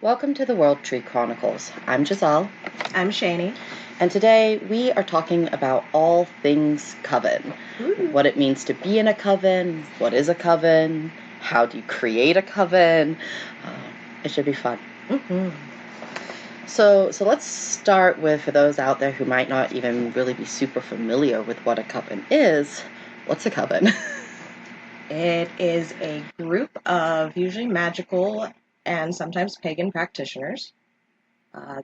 Welcome to the World Tree Chronicles. I'm Giselle. I'm Chayney. And today we are talking about all things coven. Ooh. What it means to be in a coven, what is a coven, how do you create a coven. It should be fun. Mm-hmm. So let's start with, for those out there who might not even really be super familiar with what a coven is, what's a coven? It is a group of usually magical and sometimes pagan practitioners.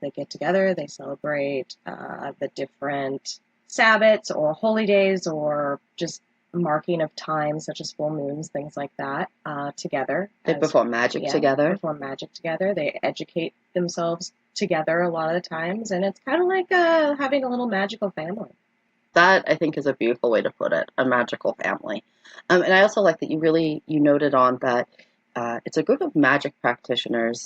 They get together, they celebrate the different Sabbats or holy days or just marking of time, such as full moons, things like that, together. They perform magic together. They perform magic together. They educate themselves together a lot of the times, and it's kind of like having a little magical family. That, I think, is a beautiful way to put it, a magical family. And I also like that you noted on that it's a group of magic practitioners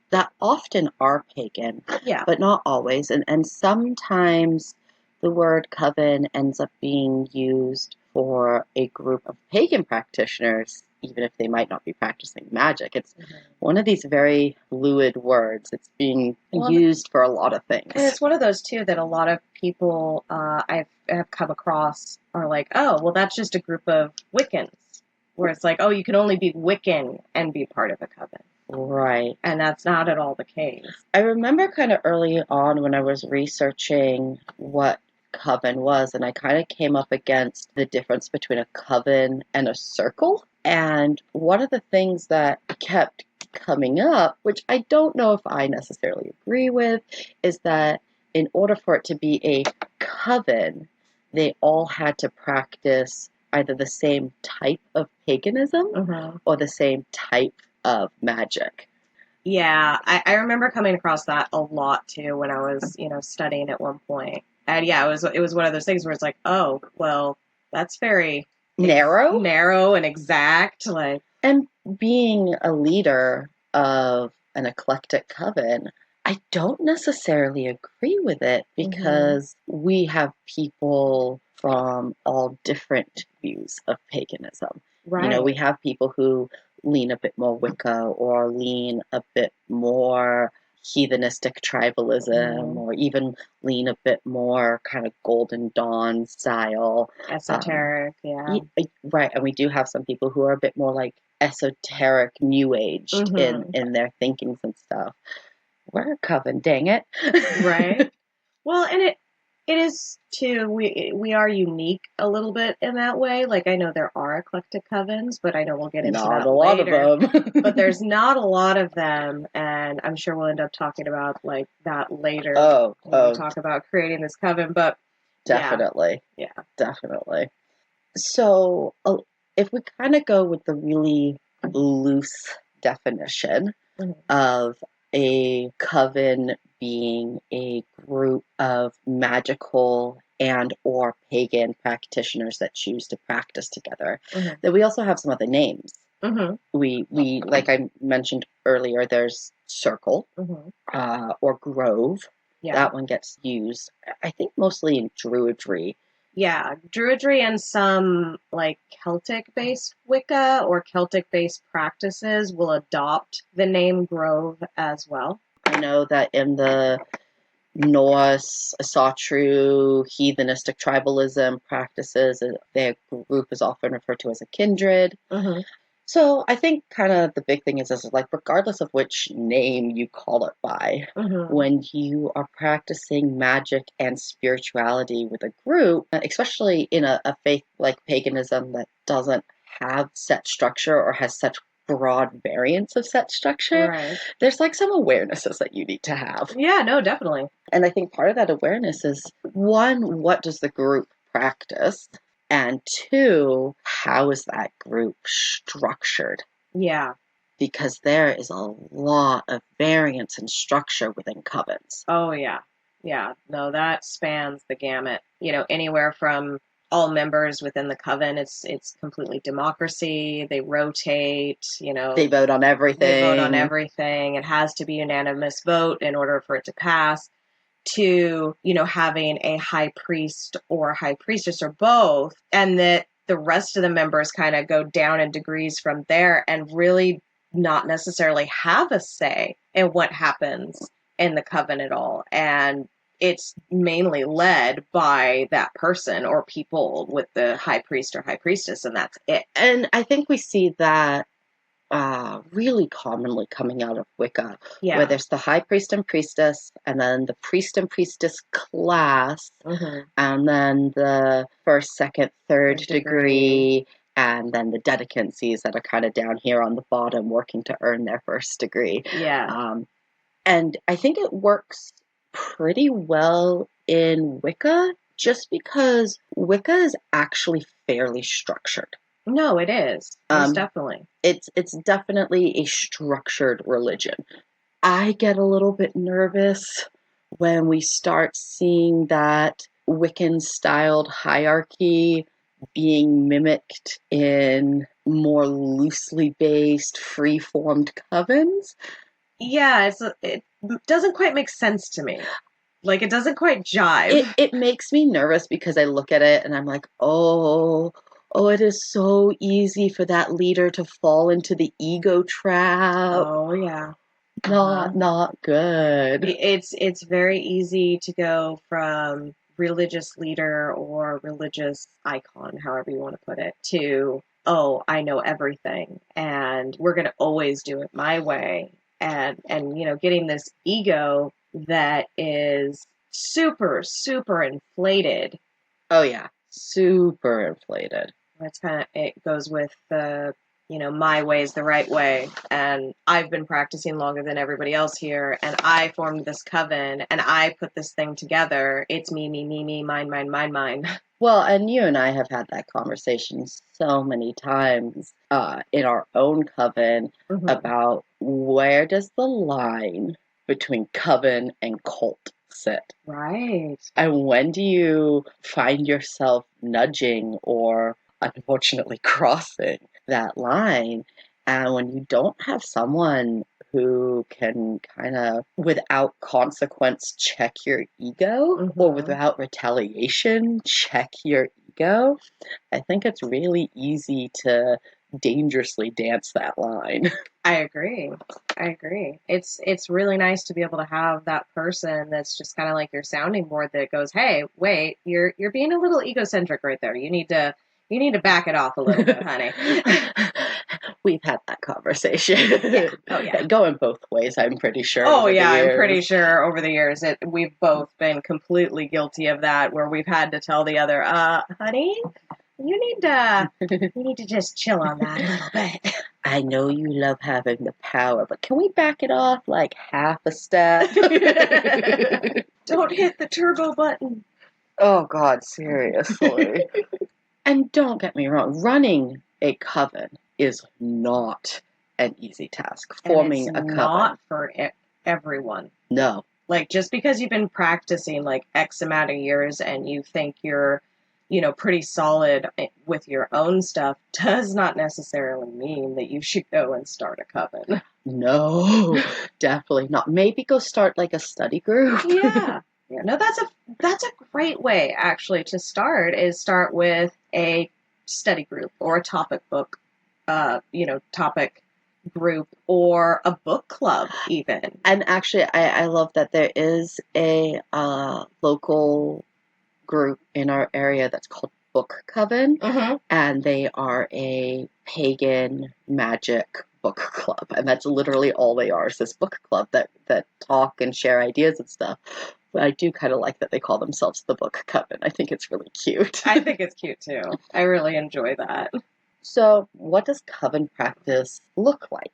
that often are pagan, but not always. And sometimes the word coven ends up being used for a group of pagan practitioners, even if they might not be practicing magic. It's one of these very fluid words. It's being used for a lot of things. And it's one of those, too, that a lot of people have come across are like, oh, well, that's just a group of Wiccans. Where it's like, oh, you can only be Wiccan and be part of a coven. Right. And that's not at all the case. I remember kind of early on when I was researching what coven was, and I kind of came up against the difference between a coven and a circle. And one of the things that kept coming up, which I don't know if I necessarily agree with, is that in order for it to be a coven, they all had to practice either the same type of paganism or the same type of magic. Yeah, I remember coming across that a lot too when I was, studying at one point. And yeah, it was one of those things where it's like, oh, well, that's very narrow and exact. And being a leader of an eclectic coven, I don't necessarily agree with it because we have people from all different views of paganism. Right. We have people who lean a bit more Wicca or lean a bit more heathenistic tribalism or even lean a bit more kind of Golden Dawn style. Esoteric, Right, and we do have some people who are a bit more like esoteric New Age in their thinkings and stuff. We're a coven, dang it. Right. Well, and it is too, we are unique a little bit in that way. Like, I know there are eclectic covens, but I know we'll get into that later. Not a lot of them. But there's not a lot of them, and I'm sure we'll end up talking about, like, that later when we talk about creating this coven, but definitely. Yeah. Definitely. So, if we kind of go with the really loose definition of a coven being a group of magical and or pagan practitioners that choose to practice together, then we also have some other names. We like I mentioned earlier, there's circle or grove. That one gets used, I think, mostly in druidry. Yeah, druidry and some like Celtic-based Wicca or Celtic-based practices will adopt the name grove as well. I know that in the Norse, Asatru, heathenistic tribalism practices, their group is often referred to as a kindred. So I think kind of the big thing is like, regardless of which name you call it by, when you are practicing magic and spirituality with a group, especially in a faith like paganism that doesn't have set structure or has such broad variance of set structure, there's like some awarenesses that you need to have. Yeah, no, definitely. And I think part of that awareness is, one, what does the group practice? And two, how is that group structured? Yeah. Because there is a lot of variance in structure within covens. Oh, yeah. Yeah. No, that spans the gamut. Anywhere from all members within the coven, it's completely democracy. They rotate, They vote on everything. It has to be unanimous vote in order for it to pass. To, having a high priest or high priestess or both, and that the rest of the members kind of go down in degrees from there and really not necessarily have a say in what happens in the coven at all. And it's mainly led by that person or people with the high priest or high priestess, and that's it. And I think we see that really commonly coming out of Wicca, where there's the high priest and priestess, and then the priest and priestess class, and then the first, second, third degree, and then the dedecancies that are kind of down here on the bottom working to earn their first degree. And I think it works pretty well in Wicca just because Wicca is actually fairly structured. No, it is. Most definitely. It's definitely a structured religion. I get a little bit nervous when we start seeing that Wiccan-styled hierarchy being mimicked in more loosely based, free-formed covens. Yeah, it doesn't quite make sense to me. Like, it doesn't quite jive. It makes me nervous because I look at it and I'm like, oh, it is so easy for that leader to fall into the ego trap. Oh, yeah. Not good. It's very easy to go from religious leader or religious icon, however you want to put it, to, oh, I know everything and we're going to always do it my way. And getting this ego that is super, super inflated. Oh, yeah. Super inflated. That's it goes with the, my way is the right way. And I've been practicing longer than everybody else here. And I formed this coven and I put this thing together. It's me, mine, mine. Well, and you and I have had that conversation so many times in our own coven about where does the line between coven and cult sit? Right. And when do you find yourself nudging or unfortunately crossing that line? And when you don't have someone who can kind of, without consequence, check your ego or without retaliation, check your ego, I think it's really easy to dangerously dance that line. I agree. It's really nice to be able to have that person that's just kind of like your sounding board that goes, hey, wait, you're being a little egocentric right there. You need to back it off a little bit, honey. We've had that conversation. Yeah. Oh, yeah. Going both ways, I'm pretty sure. Oh, yeah, I'm pretty sure over the years we've both been completely guilty of that, where we've had to tell the other, honey, you need to just chill on that a little bit. I know you love having the power, but can we back it off like half a step? Don't hit the turbo button. Oh, God, seriously. And don't get me wrong, running a coven is not an easy task. Forming a coven. Not for everyone. No. Like, just because you've been practicing like X amount of years and you think you're, pretty solid with your own stuff does not necessarily mean that you should go and start a coven. No, definitely not. Maybe go start like a study group. Yeah. No, that's a great way actually to start with a study group or a topic book, topic group or a book club even. And actually, I love that there is a local group in our area that's called Book Coven, and they are a pagan magic book club, and that's literally all they are, is this book club that talk and share ideas and stuff. But I do kind of like that they call themselves the Book Coven. I think it's really cute. I think it's cute too. I really enjoy that. So what does coven practice look like?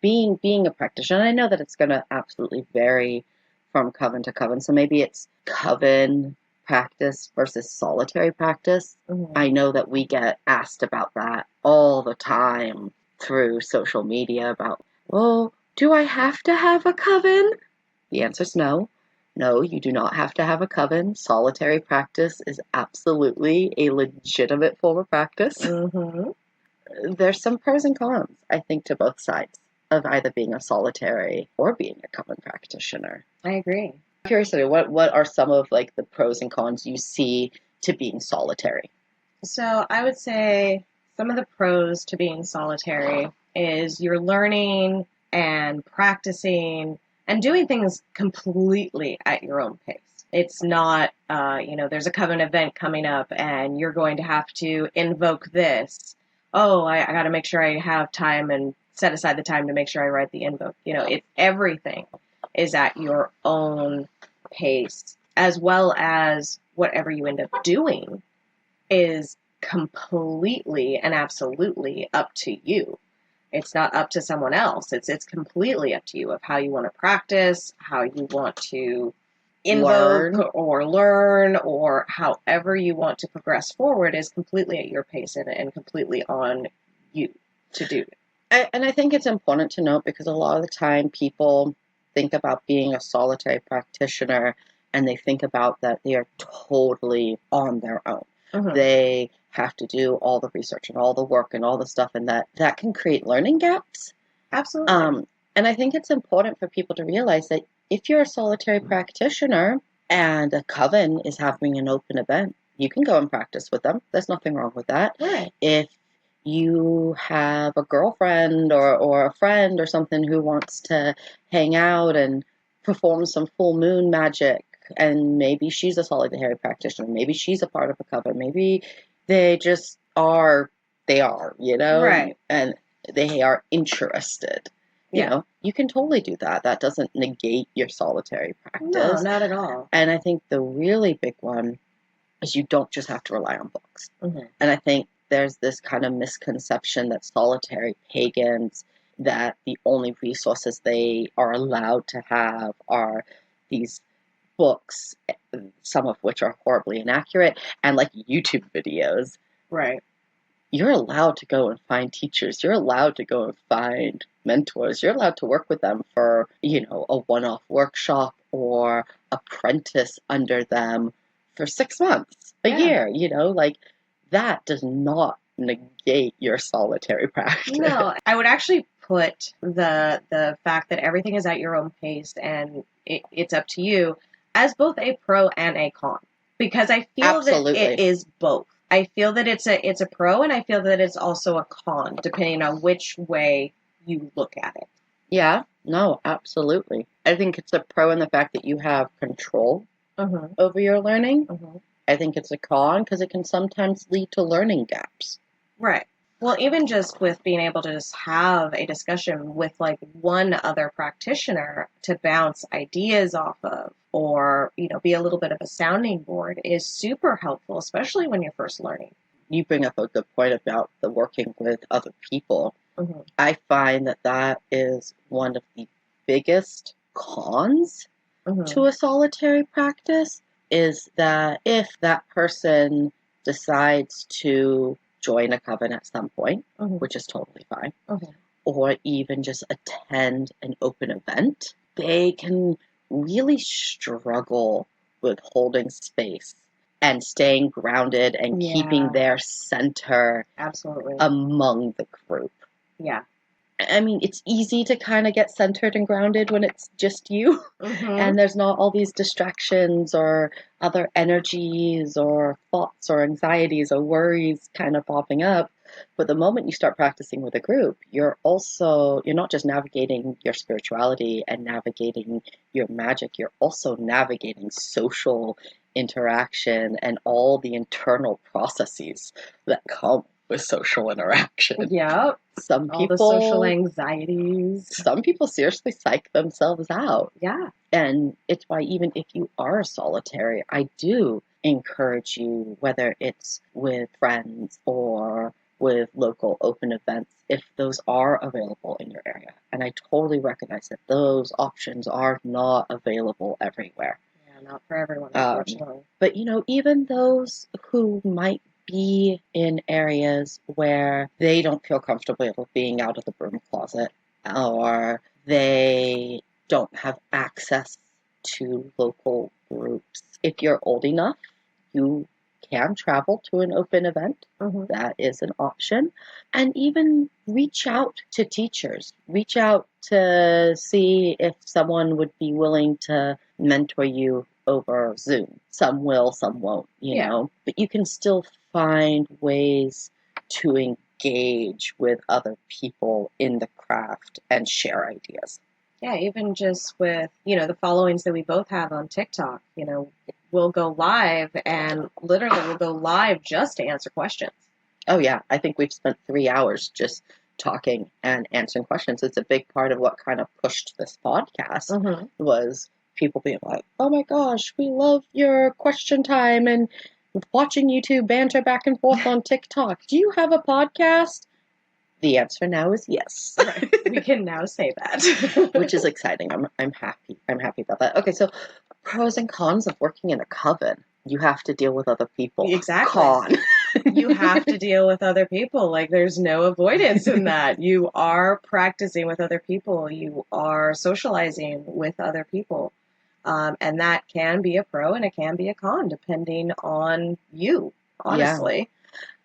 Being a practitioner, and I know that it's going to absolutely vary from coven to coven, so maybe it's coven practice versus solitary practice. I know that we get asked about that all the time through social media about, well, do I have to have a coven? The answer is no. No, you do not have to have a coven. Solitary practice is absolutely a legitimate form of practice. There's some pros and cons, I think, to both sides of either being a solitary or being a coven practitioner. I agree. Curiously, what are some of like the pros and cons you see to being solitary? So I would say some of the pros to being solitary is you're learning and practicing and doing things completely at your own pace. It's not, there's a Coven event coming up and you're going to have to invoke this. Oh, I got to make sure I have time and set aside the time to make sure I write the invoke. Everything is at your own pace, as well as whatever you end up doing is completely and absolutely up to you. It's not up to someone else. It's completely up to you of how you want to practice, how you want to invoke or learn, or however you want to progress forward is completely at your pace and completely on you to do. And I think it's important to note, because a lot of the time people think about being a solitary practitioner and they think about that they are totally on their own. Mm-hmm. They have to do all the research and all the work and all the stuff, and that can create learning gaps. Absolutely. And I think it's important for people to realize that if you're a solitary practitioner and a coven is having an open event, you can go and practice with them. There's nothing wrong with that. Right. If you have a girlfriend or a friend or something who wants to hang out and perform some full moon magic, and maybe she's a solitary practitioner, maybe she's a part of a coven, maybe they just are, right, and they are interested. You can totally do that. That doesn't negate your solitary practice. No, not at all. And I think the really big one is you don't just have to rely on books. Mm-hmm. And I think there's this kind of misconception that solitary pagans, that the only resources they are allowed to have are these books, some of which are horribly inaccurate, and like YouTube videos. Right. You're allowed to go and find teachers. You're allowed to go and find mentors. You're allowed to work with them for, a one-off workshop or apprentice under them for 6 months, a year, that does not negate your solitary practice. No, I would actually put the fact that everything is at your own pace and it's up to you as both a pro and a con, because I feel Absolutely. That it is both. I feel that it's a pro, and I feel that it's also a con, depending on which way you look at it. Yeah, no, absolutely. I think it's a pro in the fact that you have control over your learning. I think it's a con because it can sometimes lead to learning gaps. Right. Well, even just with being able to just have a discussion with like one other practitioner to bounce ideas off of, or, be a little bit of a sounding board is super helpful, especially when you're first learning. You bring up a good point about the working with other people. Mm-hmm. I find that is one of the biggest cons to a solitary practice, is that if that person decides to join a coven at some point, which is totally fine, or even just attend an open event, they can really struggle with holding space and staying grounded and keeping their center Absolutely among the group. Yeah. I mean, it's easy to kind of get centered and grounded when it's just you, and there's not all these distractions or other energies or thoughts or anxieties or worries kind of popping up. But the moment you start practicing with a group, you're not just navigating your spirituality and navigating your magic, you're also navigating social interaction and all the internal processes that come with social interaction. Yeah. All the social anxieties. Some people seriously psych themselves out. Yeah. And it's why even if you are solitary, I do encourage you, whether it's with friends or with local open events, if those are available in your area. And I totally recognize that those options are not available everywhere. Yeah, not for everyone, unfortunately. But, even those who might be in areas where they don't feel comfortable being out of the broom closet, or they don't have access to local groups. If you're old enough, you can travel to an open event. That is an option. And even reach out to teachers. Reach out to see if someone would be willing to mentor you over Zoom. Some will, some won't, you know. But you can still find ways to engage with other people in the craft and share ideas. Yeah, even just with, the followings that we both have on TikTok, we'll go live and literally we'll go live just to answer questions. Oh, yeah. I think we've spent 3 hours just talking and answering questions. It's a big part of what kind of pushed this podcast was people being like, oh my gosh, we love your question time and watching you two banter back and forth on TikTok. Do you have a podcast? The answer now is yes. Right. We can now say that. Which is exciting. I'm happy. I'm happy about that. Okay, so pros and cons of working in a coven. You have to deal with other people. Exactly. Con. You have to deal with other people. Like, there's no avoidance in that. You are practicing with other people. You are socializing with other people. And that can be a pro and it can be a con, depending on you, honestly.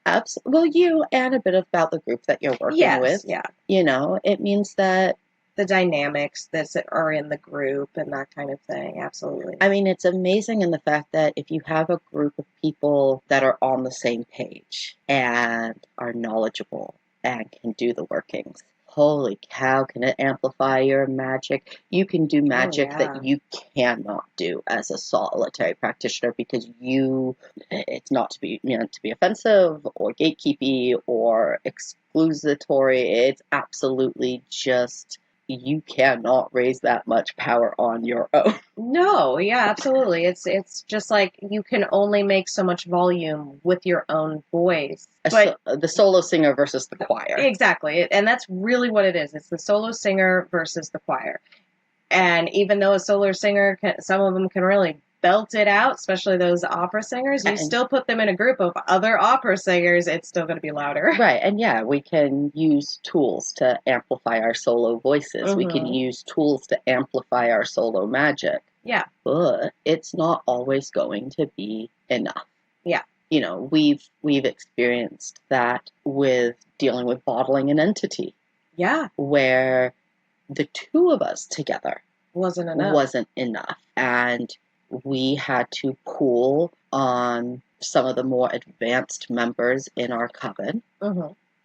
Yeah. Well, you and a bit about the group that you're working with. Yeah. It means that the dynamics that are in the group and that kind of thing. Absolutely. I mean, it's amazing in the fact that if you have a group of people that are on the same page and are knowledgeable and can do the workings, holy cow, can it amplify your magic? You can do magic that you cannot do as a solitary practitioner because it's not to be meant to be offensive or gatekeepy or exclusatory. It's absolutely just, you cannot raise that much power on your own. No, yeah, absolutely. It's just like you can only make so much volume with your own voice. But the solo singer versus the choir. Exactly. And that's really what it is. It's the solo singer versus the choir. And even though a solo singer, some of them can really belt it out, especially those opera singers, you still put them in a group of other opera singers, it's still going to be louder. Right. And yeah, we can use tools to amplify our solo voices. We can use tools to amplify our solo magic. Yeah. But it's not always going to be enough. Yeah. We've experienced that with dealing with bottling an entity. Yeah. Where the two of us together wasn't enough. And we had to pool on some of the more advanced members in our coven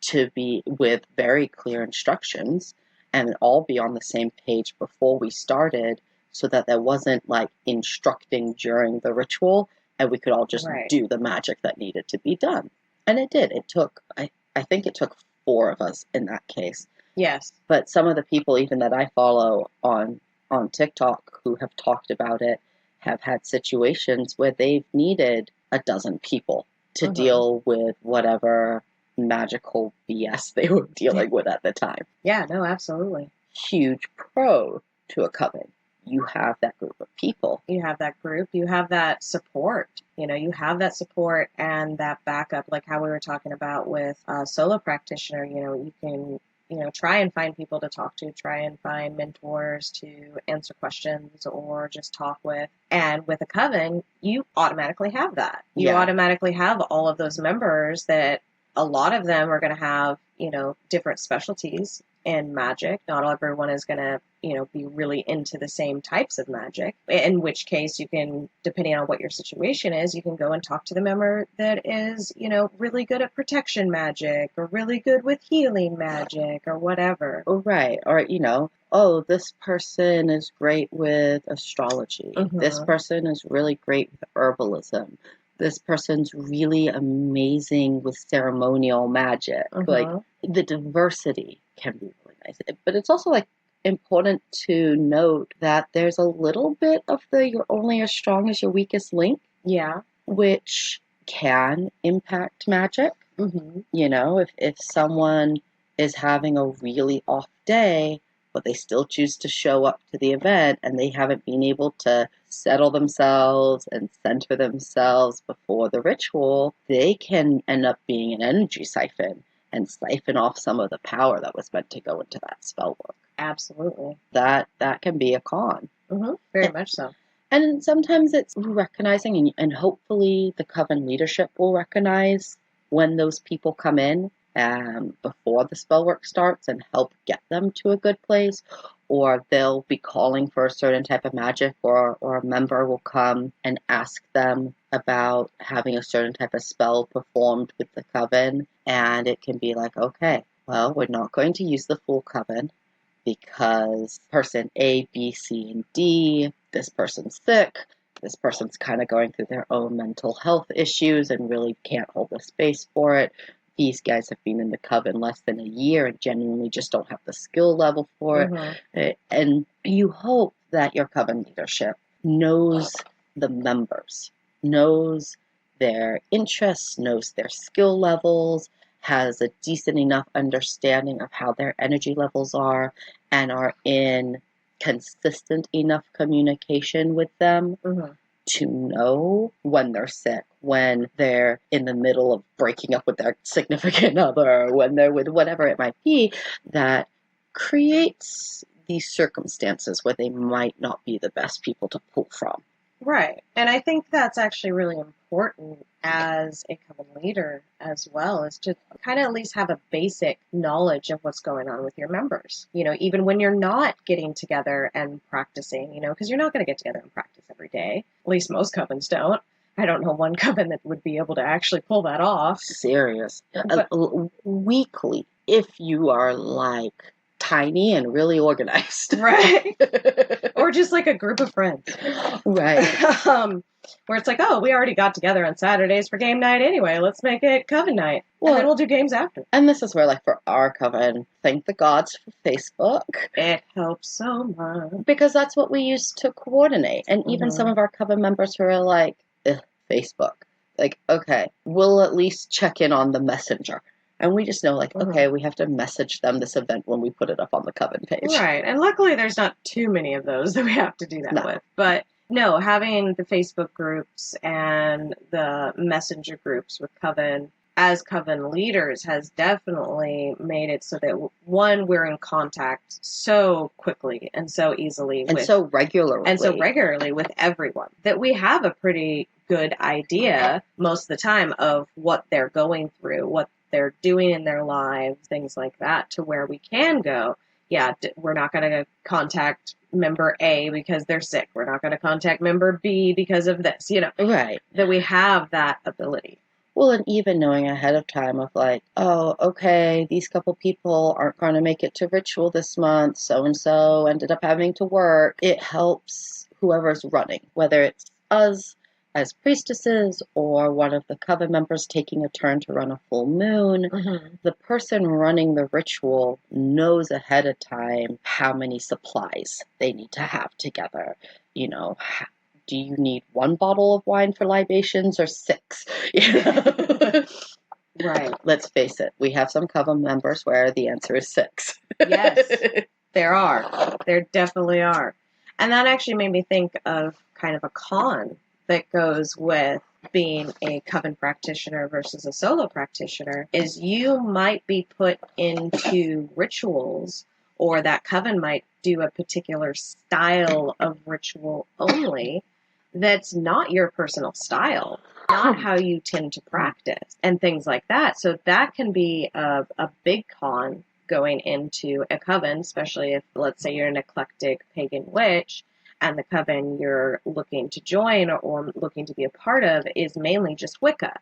to be with very clear instructions and all be on the same page before we started so that there wasn't like instructing during the ritual and we could all just do the magic that needed to be done. And it did. It took, I think it took 4 of us in that case. Yes. But some of the people even that I follow on TikTok who have talked about it have had situations where they've needed a dozen people to deal with whatever magical BS they were dealing with at the time. Yeah, no, absolutely. Huge pro to a coven. You have that group of people. You have that group. You have that support. You have that support and that backup, like how we were talking about with a solo practitioner. You can try and find people to talk to, try and find mentors to answer questions or just talk with. And with a coven, you automatically have that. You automatically have all of those members that a lot of them are going to have, different specialties in magic. Not everyone is going to, be really into the same types of magic, in which case you can, depending on what your situation is, you can go and talk to the member that is, really good at protection magic or really good with healing magic or whatever. Right. Or, oh, this person is great with astrology. This person is really great with herbalism. This person's really amazing with ceremonial magic. Like, the diversity can be really nice. But it's also, important to note that there's a little bit of you're only as strong as your weakest link. Yeah. Which can impact magic. If someone is having a really off day, but they still choose to show up to the event and they haven't been able to settle themselves and center themselves before the ritual, they can end up being an energy siphon and siphon off some of the power that was meant to go into that spell work. Absolutely. That can be a con. Very much so. And sometimes it's recognizing, and hopefully the coven leadership will recognize when those people come in before the spell work starts and help get them to a good place, or they'll be calling for a certain type of magic, or a member will come and ask them about having a certain type of spell performed with the coven, and it can be like, okay, well, we're not going to use the full coven because person A, B, C, and D, this person's sick, this person's kind of going through their own mental health issues and really can't hold the space for it. These guys have been in the coven less than a year and genuinely just don't have the skill level for it. And you hope that your coven leadership knows the members, knows their interests, knows their skill levels, has a decent enough understanding of how their energy levels are, and are in consistent enough communication with them to know when they're sick, when they're in the middle of breaking up with their significant other, when they're with whatever it might be, that creates these circumstances where they might not be the best people to pull from. Right. And I think that's actually really important as a coven leader as well, is to kind of at least have a basic knowledge of what's going on with your members. You know, even when you're not getting together and practicing, you know, because you're not going to get together and practice every day. At least most covens don't. I don't know one coven that would be able to actually pull that off. Serious. But weekly, if you are like tiny and really organized. Right. Or just like a group of friends. Right. Where it's like, oh, we already got together on Saturdays for game night anyway. Let's make it coven night. Well, and then we'll do games after. And this is where, like, for our coven, thank the gods for Facebook. It helps so much. Because that's what we use to coordinate. And even some of our coven members who are like, Facebook. Like, okay, we'll at least check in on the messenger. And we just know, like, okay, we have to message them this event when we put it up on the coven page. Right. And luckily there's not too many of those that we have to do that with. But no, having the Facebook groups and the messenger groups with coven as coven leaders has definitely made it so that, one, we're in contact so quickly and so easily. And so regularly. And so regularly with everyone that we have a pretty good idea most of the time of what they're going through, what they're doing in their lives, things like that, to where we can go, yeah, we're not going to contact member A because they're sick. We're not going to contact member B because of this, you know. Right. That we have that ability. Well, and even knowing ahead of time of like, oh, okay, these couple people aren't going to make it to ritual this month. So-and-so ended up having to work. It helps whoever's running, whether it's us as priestesses or one of the coven members taking a turn to run a full moon. The person running the ritual knows ahead of time how many supplies they need to have together. You know, do you need 1 bottle of wine for libations or 6? You know? Right. Let's face it, we have some coven members where the answer is 6. Yes, there are. There definitely are. And that actually made me think of kind of a con that goes with being a coven practitioner versus a solo practitioner, is you might be put into rituals, or that coven might do a particular style of ritual only that's not your personal style, not how you tend to practice, and things like that. So that can be a big con going into a coven, especially if, let's say, you're an eclectic pagan witch, and the coven you're looking to join or looking to be a part of is mainly just Wicca,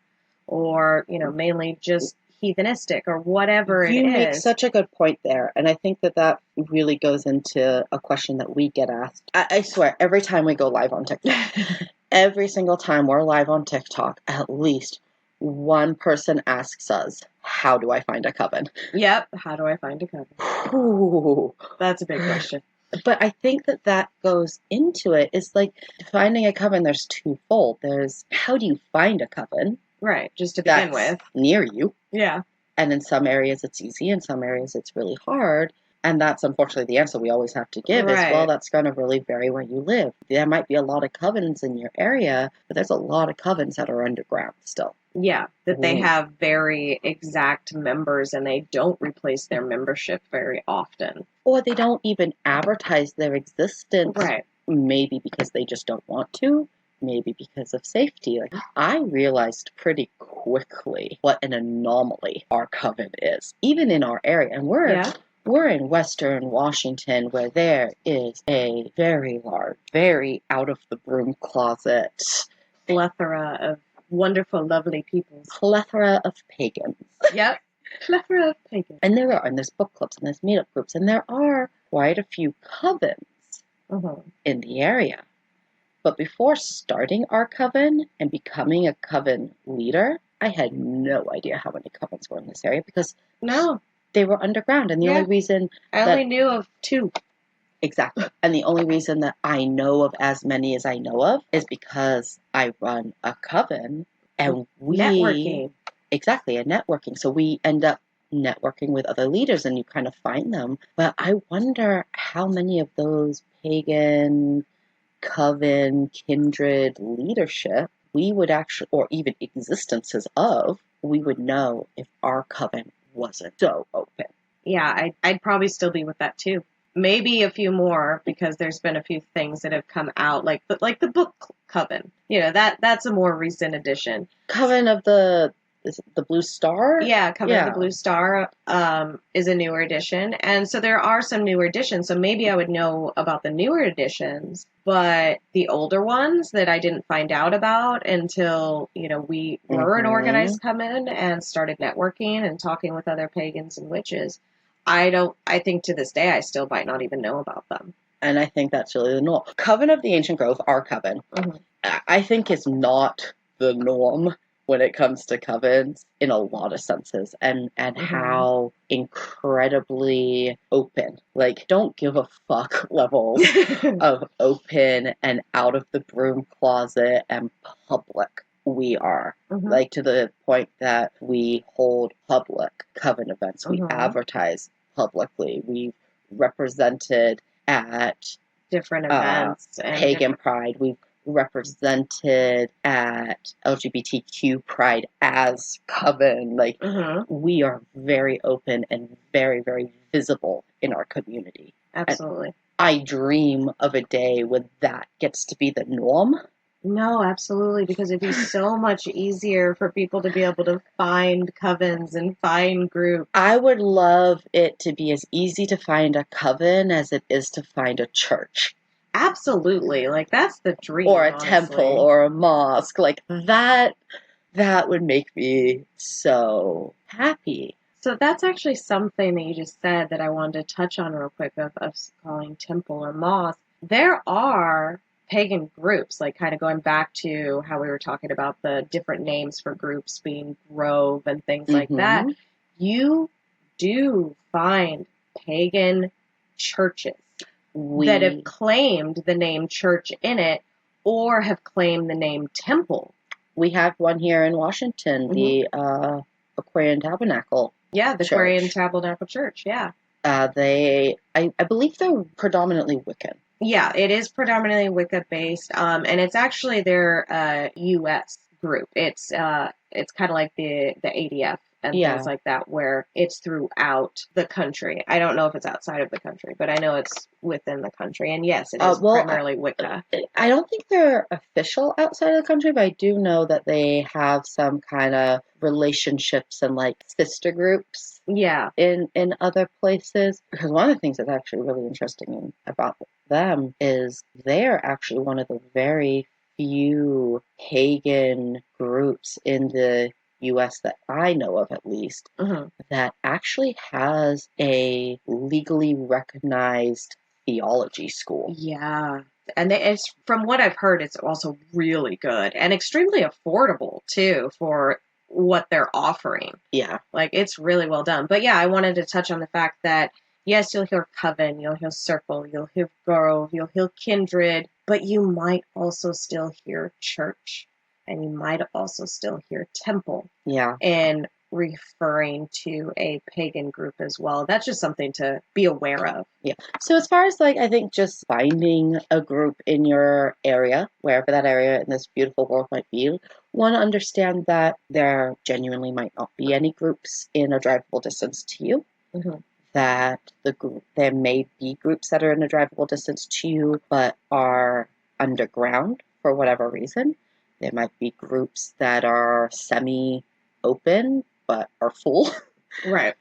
or, you know, mainly just heathenistic, or whatever it is. You make such a good point there, and I think that really goes into a question that we get asked. I swear, every time we go live on TikTok, every single time we're live on TikTok, at least one person asks us, how do I find a coven? Yep, how do I find a coven? Ooh. That's a big question. But I think that goes into it. It's like finding a coven, there's twofold. There's how do you find a coven? Right, just to begin with. Near you. Yeah. And in some areas it's easy, in some areas it's really hard. And that's unfortunately the answer we always have to give is, well, that's going to really vary where you live. There might be a lot of covens in your area, but there's a lot of covens that are underground still. Yeah, that they have very exact members and they don't replace their membership very often. Or they don't even advertise their existence. Right. Maybe because they just don't want to. Maybe because of safety. Like, I realized pretty quickly what an anomaly our coven is, even in our area. And we're in Western Washington, where there is a very large, very out of the broom closet, plethora of wonderful, lovely people. Plethora of pagans. Yep. Plethora of pagans. And there's book clubs and there's meetup groups and there are quite a few covens in the area. But before starting our coven and becoming a coven leader, I had no idea how many covens were in this area because they were underground. And the only reason I only knew of 2. Exactly. And the only reason that I know of as many as I know of is because I run a coven and networking. Exactly, a networking. So we end up networking with other leaders and you kind of find them. But I wonder how many of those pagan, coven, kindred leadership we would actually, or even existences of, we would know if our coven wasn't so open. Yeah, I'd probably still be with that too. Maybe a few more because there's been a few things that have come out, like the book Coven. That's a more recent addition. Coven of the Blue Star? Yeah, Coven of the Blue Star is a newer edition. And so there are some newer editions. So maybe I would know about the newer editions, but the older ones that I didn't find out about until, we were an organized coven and started networking and talking with other pagans and witches. I think to this day I still might not even know about them. And I think that's really the norm. Coven of the Ancient Grove, our coven, I think is not the norm when it comes to covens in a lot of senses and how incredibly open, like don't give a fuck levels of open and out of the broom closet and public we are. Like to the point that we hold public coven events. We advertise publicly. We've represented at different events. Pagan Pride. We've represented at LGBTQ Pride as Coven. Like, we are very open and very, very visible in our community. Absolutely. And I dream of a day when that gets to be the norm. No, absolutely, because it'd be so much easier for people to be able to find covens and find groups. I would love it to be as easy to find a coven as it is to find a church. Absolutely. Like, that's the dream. Or a temple or a mosque. Like, that would make me so happy. So that's actually something that you just said that I wanted to touch on real quick of calling temple or mosque. There are pagan groups, like kind of going back to how we were talking about the different names for groups being grove and things like that. You do find pagan churches that have claimed the name church in it or have claimed the name temple. We have one here in Washington, the Aquarian Tabernacle. Yeah, the Aquarian Tabernacle Church, yeah. I believe they're predominantly Wiccan. Yeah, it is predominantly Wicca based, and it's actually their U.S. group. It's kind of like the ADF and things like that, where it's throughout the country. I don't know if it's outside of the country, but I know it's within the country. And yes, it is primarily Wicca. I don't think they're official outside of the country, but I do know that they have some kind of relationships and like sister groups. Yeah. In other places. Because one of the things that's actually really interesting about them is they're actually one of the very few pagan groups in the U.S. that I know of, at least, that actually has a legally recognized theology school. Yeah. And it's, from what I've heard, it's also really good and extremely affordable, too, for what they're offering. Yeah. Like, it's really well done. But yeah, I wanted to touch on the fact that, yes, you'll hear Coven, you'll hear Circle, you'll hear Grove, you'll hear Kindred, but you might also still hear Church. And you might also still hear Temple. Yeah. And referring to a pagan group as well. That's just something to be aware of. Yeah. So as far as like, I think just finding a group in your area, wherever that area in this beautiful world might be, one, understand that there genuinely might not be any groups in a drivable distance to you. That there may be groups that are in a drivable distance to you, but are underground for whatever reason. There might be groups that are semi-open, but are full. Right.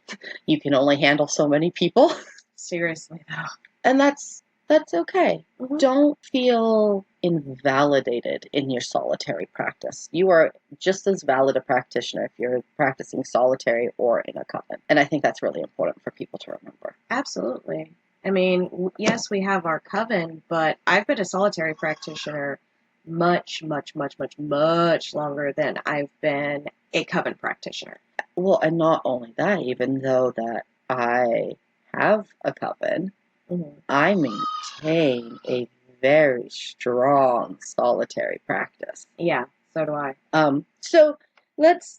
You can only handle so many people. Seriously, though. And that's That's okay. Don't feel invalidated in your solitary practice. You are just as valid a practitioner if you're practicing solitary or in a coven. And I think that's really important for people to remember. Absolutely. I mean, yes, we have our coven, but I've been a solitary practitioner much, much, much, much, much longer than I've been a coven practitioner. Well, and not only that, even though that I have a coven, I maintain a very strong solitary practice. Yeah, so do I. So let's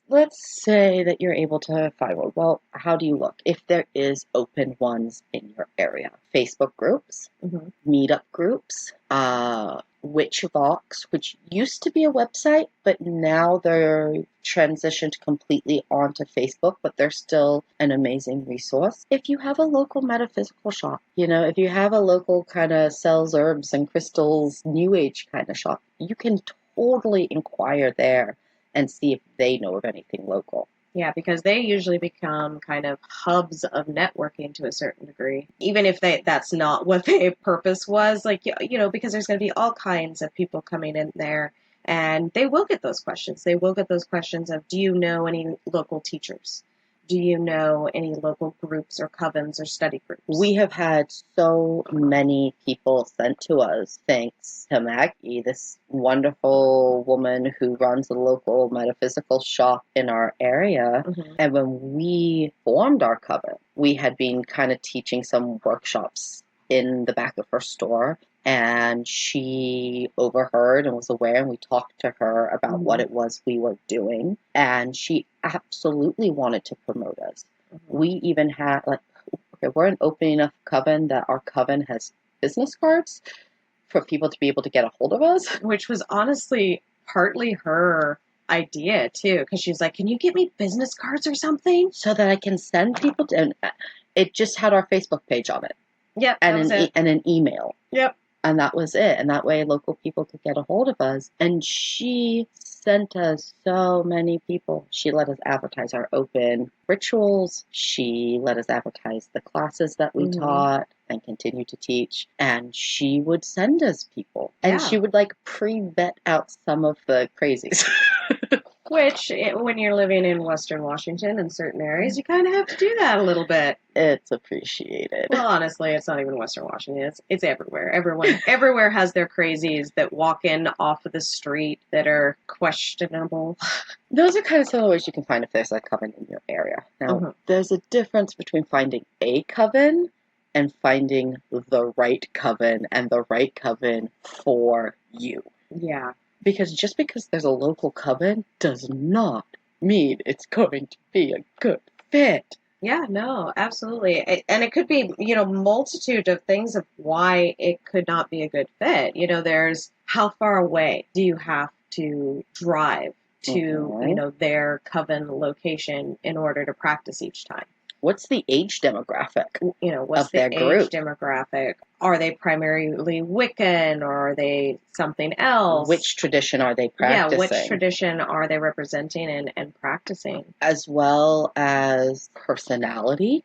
say that you're able to find one. Well, how do you look? If there is open ones in your area, Facebook groups, meetup groups, Witchvox, which used to be a website, but now they're transitioned completely onto Facebook, but they're still an amazing resource. If you have a local metaphysical shop, if you have a local kind of sells herbs and crystals, new age kind of shop, you can totally inquire there and see if they know of anything local. Yeah, because they usually become kind of hubs of networking to a certain degree, even if that's not what their purpose was. Like, because there's going to be all kinds of people coming in there, and they will get those questions. They will get those questions of, do you know any local teachers? Do you know any local groups or covens or study groups? We have had so many people sent to us, thanks to Maggie, this wonderful woman who runs a local metaphysical shop in our area. And when we formed our coven, we had been kind of teaching some workshops in the back of her store. And she overheard and was aware, and we talked to her about what it was we were doing. And she absolutely wanted to promote us. We even had, we're an open enough coven that our coven has business cards for people to be able to get a hold of us. Which was honestly partly her idea, too, because she's like, can you get me business cards or something? So that I can send people to, and it just had our Facebook page on it. Yep, and an email. Yep. And that was it. And that way local people could get a hold of us. And she sent us so many people. She let us advertise our open rituals. She let us advertise the classes that we taught and continue to teach. And she would send us people. And she would pre-vet out some of the crazies. Which, when you're living in Western Washington in certain areas, you kind of have to do that a little bit. It's appreciated. Well, honestly, it's not even Western Washington. It's everywhere. Everywhere has their crazies that walk in off of the street that are questionable. Those are kind of some of the ways you can find if there's a coven in your area. Now, there's a difference between finding a coven and finding the right coven and the right coven for you. Yeah. Because just because there's a local coven does not mean it's going to be a good fit. Yeah, no, absolutely. And it could be, multitude of things of why it could not be a good fit. There's how far away do you have to drive to, their coven location in order to practice each time? What's the age demographic what's of their the group? Age demographic? Are they primarily Wiccan or are they something else? Which tradition are they practicing? Yeah, which tradition are they representing and practicing? As well as personality.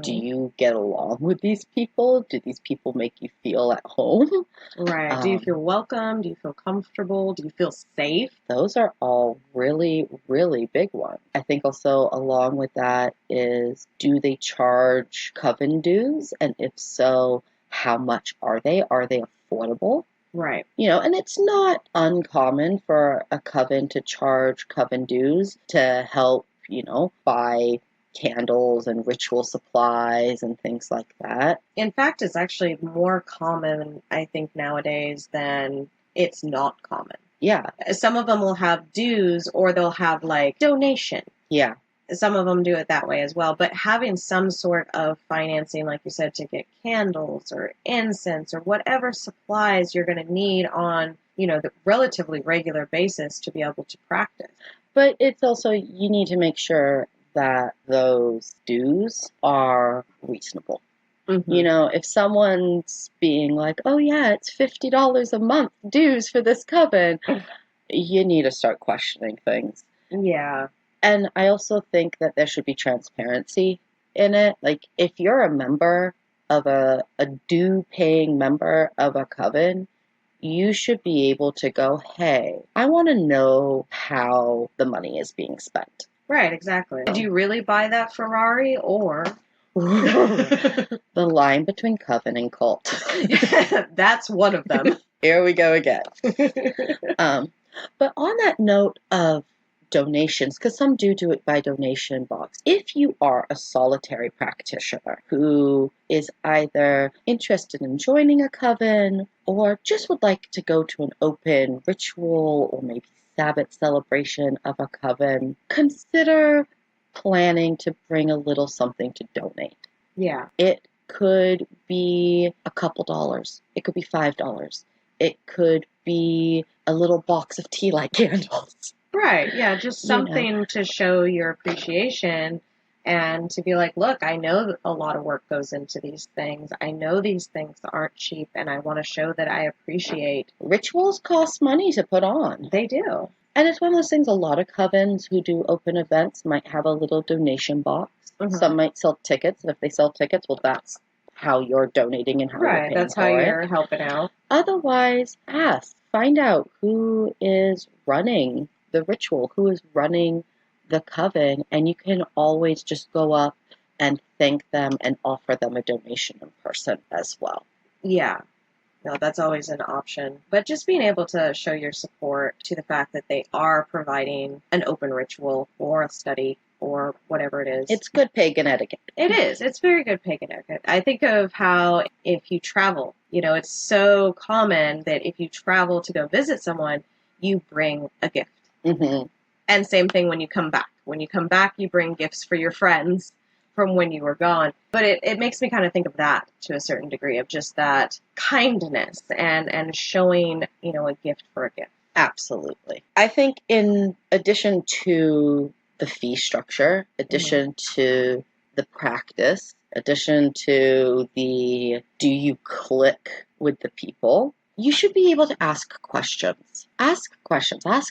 Do you get along with these people? Do these people make you feel at home? Right. Do you feel welcome? Do you feel comfortable? Do you feel safe? Those are all really, really big ones. I think also along with that is, do they charge coven dues? And if so, how much are they? Are they affordable? Right. And it's not uncommon for a coven to charge coven dues to help, buy candles and ritual supplies and things like that. In fact, it's actually more common, I think, nowadays than it's not common. Yeah. Some of them will have dues or they'll have donation. Yeah. Some of them do it that way as well. But having some sort of financing, like you said, to get candles or incense or whatever supplies you're going to need on, the relatively regular basis to be able to practice. But it's also, you need to make sure that those dues are reasonable. If someone's being like, oh yeah, it's $50 a month dues for this coven, you need to start questioning things. Yeah. And I also think that there should be transparency in it. If you're a member of a due-paying member of a coven, you should be able to go, hey, I want to know how the money is being spent. Right, exactly. Did you really buy that Ferrari, or... The line between coven and cult. That's one of them. Here we go again. But on that note of donations, because some do it by donation box, if you are a solitary practitioner who is either interested in joining a coven or just would like to go to an open ritual or maybe Sabbath celebration of a coven, consider planning to bring a little something to donate. Yeah. It could be a couple dollars. It could be $5. It could be a little box of tea light candles. Right, yeah, just something to show your appreciation and to be like, look, I know a lot of work goes into these things. I know these things aren't cheap, and I want to show that I appreciate. Rituals cost money to put on. They do. And it's one of those things, a lot of covens who do open events might have a little donation box. Mm-hmm. Some might sell tickets, and if they sell tickets, well, that's how you're donating and how you're paying that's how you're helping out. Otherwise, find out who is running the ritual, who is running the coven, and you can always just go up and thank them and offer them a donation in person as well. Yeah. No, that's always an option. But just being able to show your support to the fact that they are providing an open ritual or a study or whatever it is. It's good pagan etiquette. It is. It's very good pagan etiquette. I think of how if you travel, it's so common that if you travel to go visit someone, you bring a gift. Mm-hmm. And same thing when you come back. When you come back, you bring gifts for your friends from when you were gone. But it makes me kind of think of that to a certain degree, of just that kindness and showing, a gift for a gift. Absolutely. I think in addition to the fee structure, addition to the practice, addition to the do you click with the people, you should be able to ask questions. Ask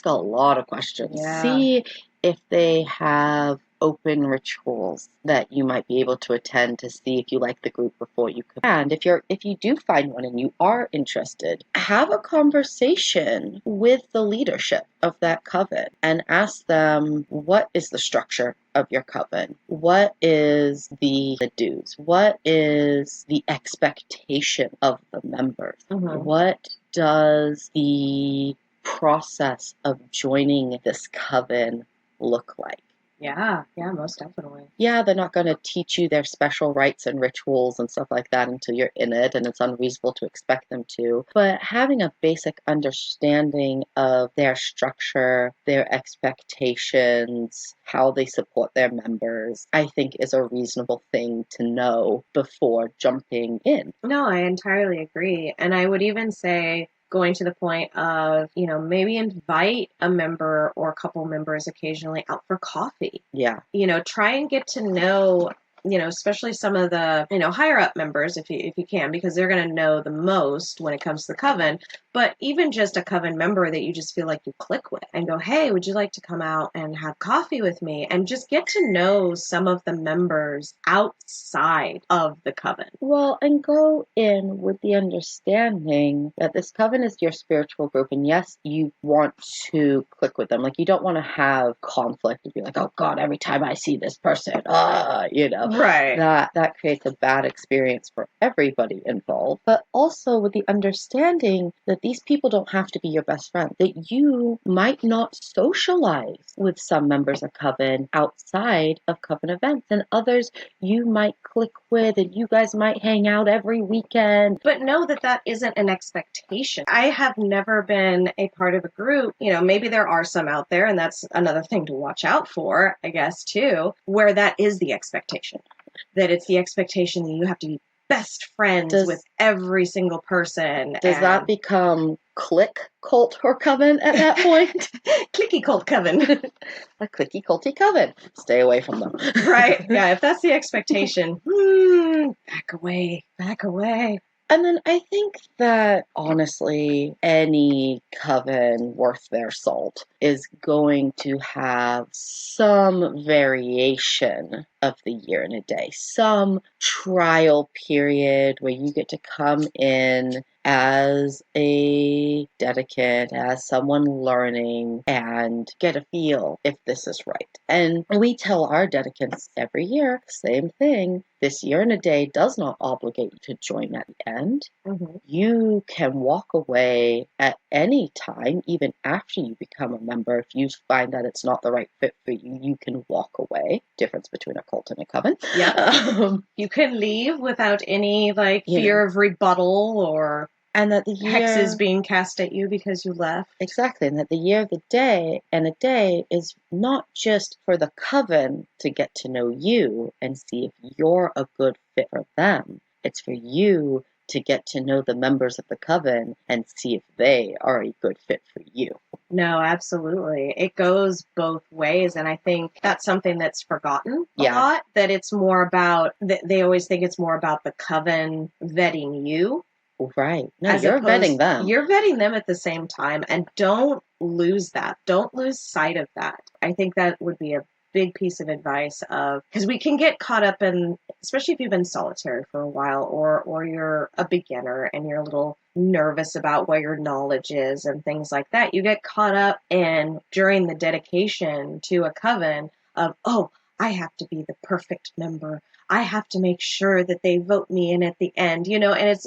a lot of questions. Yeah. See if they have open rituals that you might be able to attend to see if you like the group before you come. And if you do find one and you are interested, have a conversation with the leadership of that coven and ask them, what is the structure of your coven? What is the dues? What is the expectation of the members? Mm-hmm. What does the process of joining this coven look like? Yeah, most definitely. Yeah, they're not going to teach you their special rites and rituals and stuff like that until you're in it, and it's unreasonable to expect them to. But having a basic understanding of their structure, their expectations, how they support their members, I think is a reasonable thing to know before jumping in. No, I entirely agree. And I would even say, going to the point of, maybe invite a member or a couple members occasionally out for coffee. Yeah. Try and get to know, especially some of the, higher up members if you can, because they're going to know the most when it comes to the coven. But even just a coven member that you just feel like you click with and go, hey, would you like to come out and have coffee with me? And just get to know some of the members outside of the coven. Well, and go in with the understanding that this coven is your spiritual group. And yes, you want to click with them. Like, you don't want to have conflict and be like, oh God, every time I see this person, Right. That creates a bad experience for everybody involved. But also with the understanding that these people don't have to be your best friend, that you might not socialize with some members of Coven outside of Coven events, and others you might click with, and you guys might hang out every weekend. But know that that isn't an expectation. I have never been a part of a group, maybe there are some out there, and that's another thing to watch out for, I guess, too, where that is the expectation. That it's the expectation that you have to be best friends with every single person. Does that become click, cult, or coven at that point? Clicky cult coven. A clicky, culty coven. Stay away from them. Right. Yeah, if that's the expectation, back away. And then I think that, honestly, any coven worth their salt is going to have some variation of the year and a day, some trial period where you get to come in as a dedicant, as someone learning, and get a feel if this is right. And we tell our dedicants every year, same thing. This year and a day does not obligate you to join at the end. Mm-hmm. You can walk away at any time, even after you become a member. If you find that it's not the right fit for you, you can walk away. Difference between a cult and a coven. Yeah. You can leave without any fear of rebuttal or and that the hexes being cast at you because you left. Exactly, and that the year of the day and a day is not just for the coven to get to know you and see if you're a good fit for them. It's for you to get to know the members of the coven and see if they are a good fit for you. No, absolutely. It goes both ways, and I think that's something that's forgotten a lot, that it's more about, they always think it's more about the coven vetting you. Right. No, you're vetting them. You're vetting them at the same time, and don't lose that. Don't lose sight of that. I think that would be a big piece of advice because we can get caught up in, especially if you've been solitary for a while or you're a beginner and you're a little nervous about what your knowledge is and things like that. You get caught up in during the dedication to a coven of, oh, I have to be the perfect member. I have to make sure that they vote me in at the end, and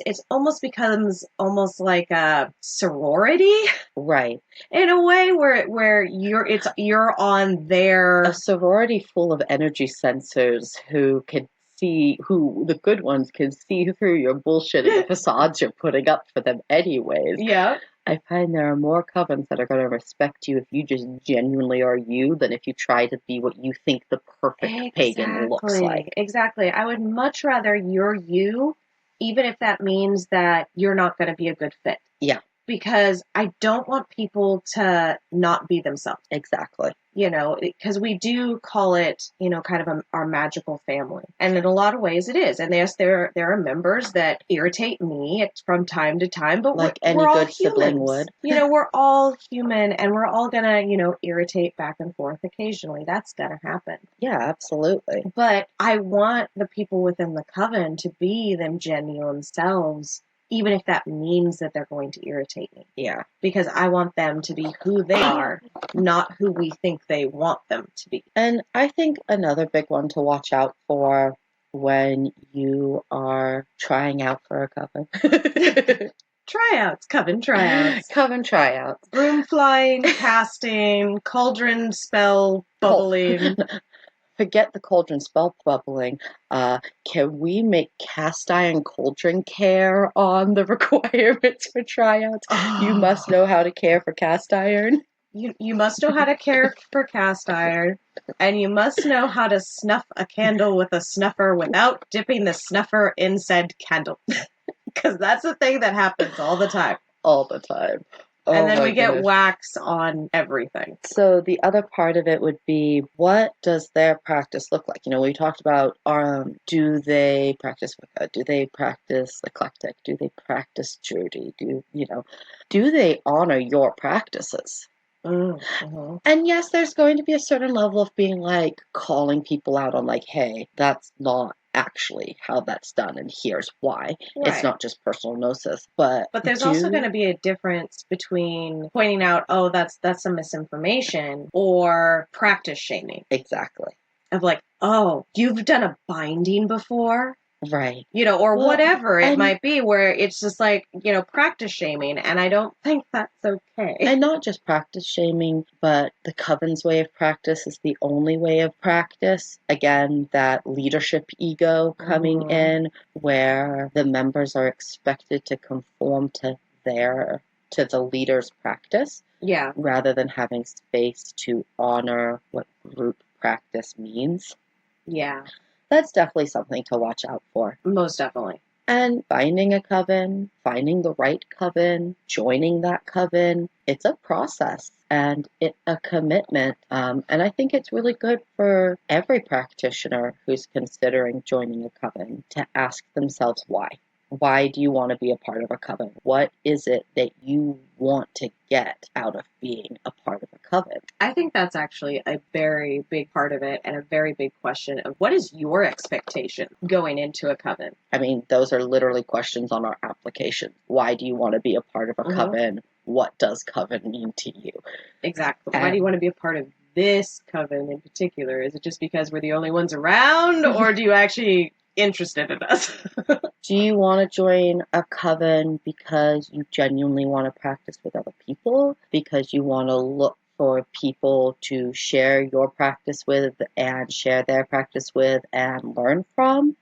it's almost becomes almost like a sorority, right? In a way where you're on a sorority full of energy sensors who can see, who the good ones can see through your bullshit and the facades you're putting up for them anyways. Yeah. I find there are more covens that are going to respect you if you just genuinely are you than if you try to be what you think the perfect pagan looks like. Exactly. I would much rather you're you, even if that means that you're not going to be a good fit. Yeah. Because I don't want people to not be themselves. Exactly. Because we do call it, kind of our magical family. And in a lot of ways it is. And yes, there are members that irritate me from time to time, but like we're any all good humans. Sibling would. We're all human, and we're all going to, irritate back and forth occasionally. That's going to happen. Yeah, absolutely. But I want the people within the coven to be them genuine selves, even if that means that they're going to irritate me. Yeah. Because I want them to be who they are, not who we think they want them to be. And I think another big one to watch out for when you are trying out for a coven. Coven tryouts. Coven tryouts. Broom flying, casting, cauldron spell bubbling. Forget the cauldron spell bubbling. Can we make cast iron cauldron care on the requirements for tryouts? Oh. You must know how to care for cast iron. You must know how to care for cast iron, and you must know how to snuff a candle with a snuffer without dipping the snuffer in said candle. Because that's the thing that happens all the time. All the time. And then we get wax on everything. So the other part of it would be, what does their practice look like? We talked about, do they practice Wicca? Do they practice eclectic? Do they practice Judy? Do they honor your practices? Mm-hmm. And yes, there's going to be a certain level of being calling people out on hey, that's not actually how that's done, and here's why. Right. It's not just personal gnosis, but there's also going to be a difference between pointing out, oh, that's some misinformation, or practice shaming. Exactly. Of oh, you've done a binding before? Right. Or whatever it might be, where it's just practice shaming, and I don't think that's okay. And not just practice shaming, but the coven's way of practice is the only way of practice. Again, that leadership ego coming in, where the members are expected to conform to the leader's practice. Yeah. Rather than having space to honor what group practice means. Yeah. That's definitely something to watch out for. Most definitely. And finding a coven, finding the right coven, joining that coven, it's a process and it's a commitment. And I think it's really good for every practitioner who's considering joining a coven to ask themselves why. Why do you want to be a part of a coven? What is it that you want to get out of being a part of a coven? I think that's actually a very big part of it and a very big question of what is your expectation going into a coven? I mean, those are literally questions on our application. Why do you want to be a part of a coven? What does coven mean to you? Exactly. Why do you want to be a part of this coven in particular? Is it just because we're the only ones around, or do you actually interested in us? Do you want to join a coven because you genuinely want to practice with other people? Because you want to look for people to share your practice with and share their practice with and learn from?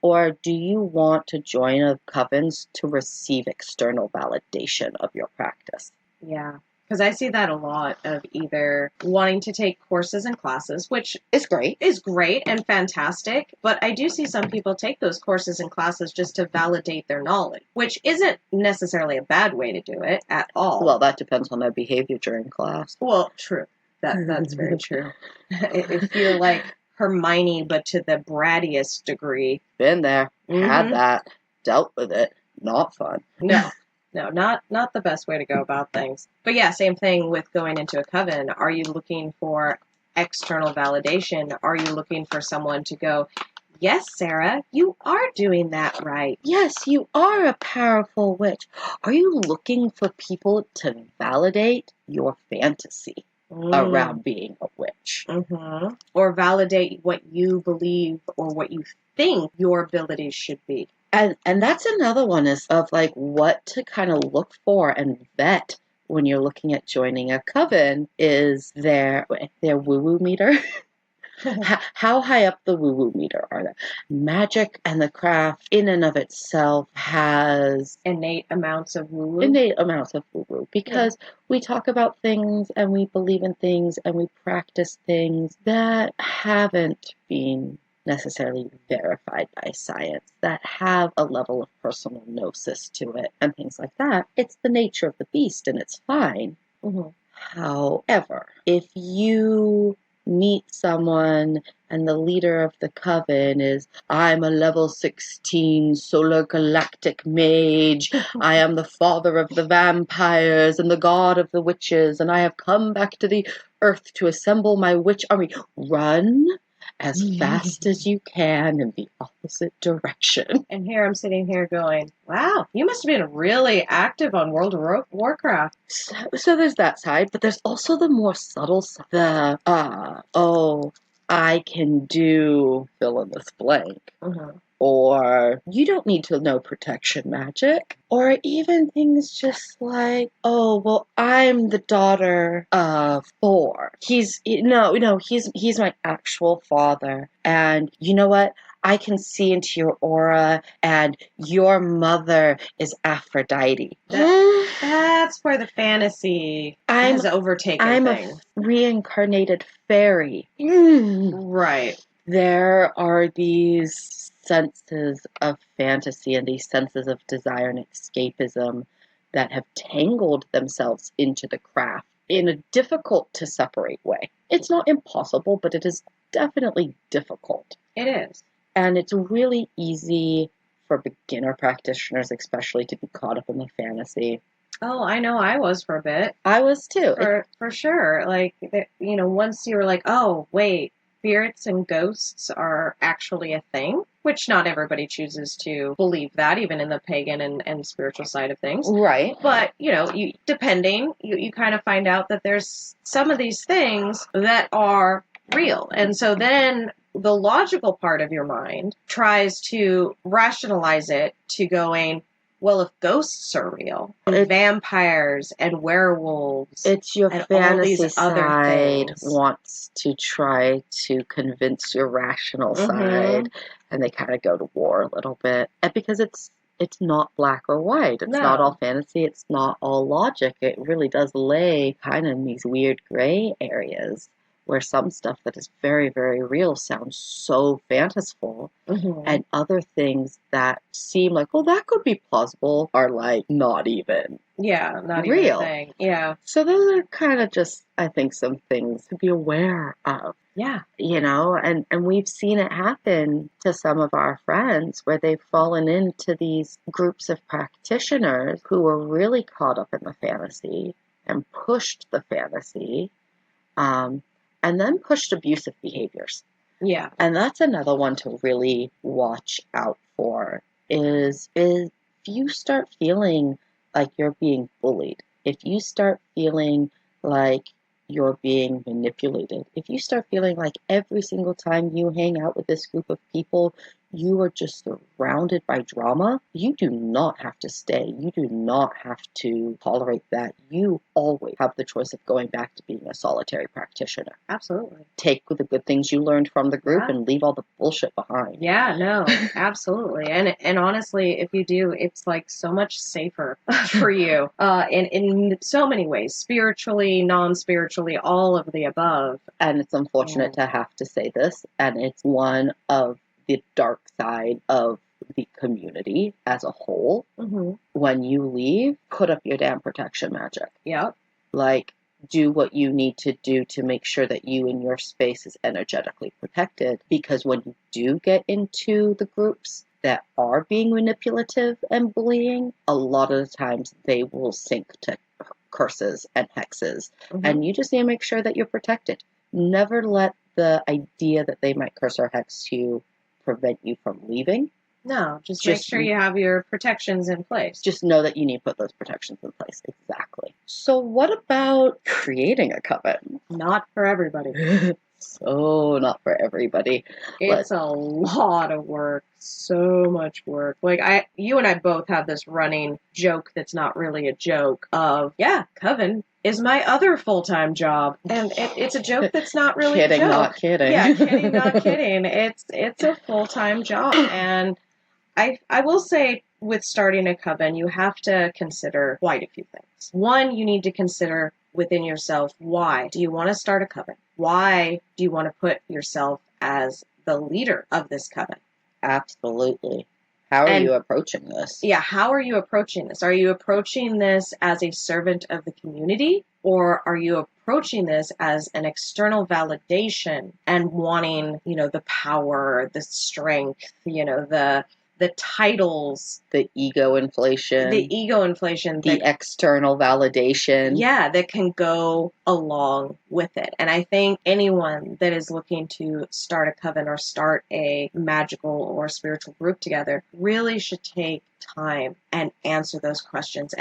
Or do you want to join a covens to receive external validation of your practice? Yeah. Because I see that a lot of either wanting to take courses and classes, which is great and fantastic. But I do see some people take those courses and classes just to validate their knowledge, which isn't necessarily a bad way to do it at all. Well, that depends on their behavior during class. Well, true. That's very true. If you're like Hermione, but to the brattiest degree. Been there, had that, dealt with it. Not fun. No, not the best way to go about things. But yeah, same thing with going into a coven. Are you looking for external validation? Are you looking for someone to go, yes, Sarah, you are doing that right. Yes, you are a powerful witch. Are you looking for people to validate your fantasy around being a witch? Or validate what you believe or what you think your abilities should be. And that's another one is of like what to kind of look for and vet when you're looking at joining a coven is their woo-woo meter. How high up the woo-woo meter are they? Magic and the craft in and of itself has innate amounts of woo-woo. Because we talk about things and we believe in things and we practice things that haven't been necessarily verified by science, that have a level of personal gnosis to it and things like that. It's the nature of the beast and it's fine. However, if you meet someone and the leader of the coven is, I'm a level 16 solar galactic mage, I am the father of the vampires and the god of the witches, and I have come back to the earth to assemble my witch army. Run as fast as you can in the opposite direction. And here I'm sitting here going, wow, you must have been really active on World of Warcraft. So there's that side, but there's also the more subtle side. I can do fill in this blank. Or you don't need to know protection magic. Or even things just like, oh, well, I'm the daughter of Thor. He's my actual father. And you know what? I can see into your aura, and your mother is Aphrodite. That's where the fantasy has overtaken things. I'm a reincarnated fairy. Right. There are these senses of fantasy and these senses of desire and escapism that have tangled themselves into the craft in a difficult to separate way. It's not impossible, but it is definitely difficult. It is. And it's really easy for beginner practitioners, especially, to be caught up in the fantasy. Oh, I know I was for a bit. I was too. For sure. Like, once you were like, oh, wait, spirits and ghosts are actually a thing, which not everybody chooses to believe that, even in the pagan and spiritual side of things. Right. But, you kind of find out that there's some of these things that are real. And so then the logical part of your mind tries to rationalize it to going, well, if ghosts are real, and vampires and werewolves, it's your and fantasy all these side other things wants to try to convince your rational side, and they kind of go to war a little bit, and because it's not black or white. It's not all fantasy. It's not all logic. It really does lay kind of in these weird gray areas where some stuff that is very, very real sounds so fanciful, and other things that seem like, oh, that could be plausible, are like not even not real. Even a thing. Yeah. So those are kind of just, I think, some things to be aware of. Yeah. And we've seen it happen to some of our friends where they've fallen into these groups of practitioners who were really caught up in the fantasy and pushed the fantasy And then pushed abusive behaviors. Yeah. And that's another one to really watch out for is if you start feeling like you're being bullied, if you start feeling like you're being manipulated, if you start feeling like every single time you hang out with this group of people, you are just surrounded by drama, you do not have to stay. You do not have to tolerate that. You always have the choice of going back to being a solitary practitioner. Absolutely. Take the good things you learned from the group and leave all the bullshit behind. Yeah, no, absolutely. And honestly, if you do, it's like so much safer for you in so many ways, spiritually, non-spiritually, all of the above. And it's unfortunate to have to say this, and it's one of the dark side of the community as a whole. Mm-hmm. When you leave, put up your damn protection magic. Yep. Like, do what you need to do to make sure that you and your space is energetically protected. Because when you do get into the groups that are being manipulative and bullying, a lot of the times they will sink to curses and hexes. Mm-hmm. And you just need to make sure that you're protected. Never let the idea that they might curse or hex you prevent you from leaving. No, just make sure you have your protections in place. Just know that you need to put those protections in place. Exactly. So what about creating a coven? Not for everybody. So not for everybody. It's a lot of work. So much work. Like you and I both have this running joke that's not really a joke of, yeah, Coven is my other full-time job. And it's a joke that's not really kidding, a joke. Not kidding. Yeah, kidding, not kidding. It's a full-time job. And I will say with starting a coven, you have to consider quite a few things. One, you need to consider within yourself, why do you want to start a coven? Why do you want to put yourself as the leader of this coven? Absolutely. How are you approaching this? Yeah, how are you approaching this? Are you approaching this as a servant of the community? Or are you approaching this as an external validation and wanting, the power, the strength, the titles, the ego inflation, the external validation. Yeah, that can go along with it. And I think anyone that is looking to start a coven or start a magical or spiritual group together really should take time and answer those questions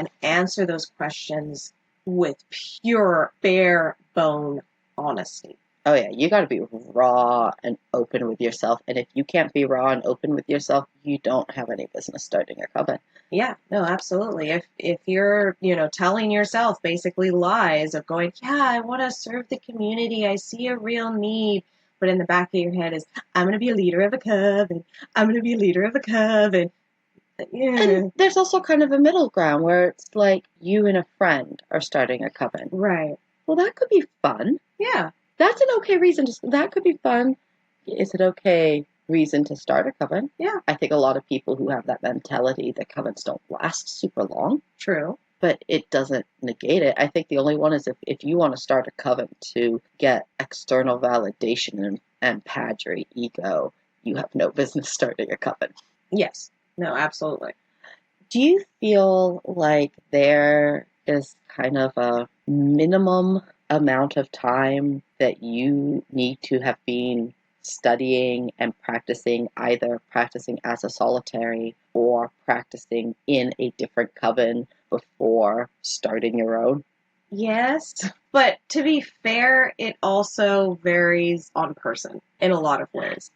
with pure, bare bone honesty. Oh yeah, you got to be raw and open with yourself. And if you can't be raw and open with yourself, you don't have any business starting a coven. Yeah, no, absolutely. If you're, telling yourself basically lies of going, yeah, I want to serve the community. I see a real need. But in the back of your head is, I'm going to be a leader of a coven. I'm going to be a leader of a coven. Yeah. And there's also kind of a middle ground where it's like you and a friend are starting a coven. Right. Well, that could be fun. Yeah. That's an okay reason that could be fun. Is it okay reason to start a coven? Yeah. I think a lot of people who have that mentality that covens don't last super long. True. But it doesn't negate it. I think the only one is if you want to start a coven to get external validation and pad your ego, you have no business starting a coven. Yes. No, absolutely. Do you feel like there is kind of a minimum amount of time that you need to have been studying and practicing, either practicing as a solitary or practicing in a different coven before starting your own? Yes, but to be fair, it also varies on person in a lot of ways.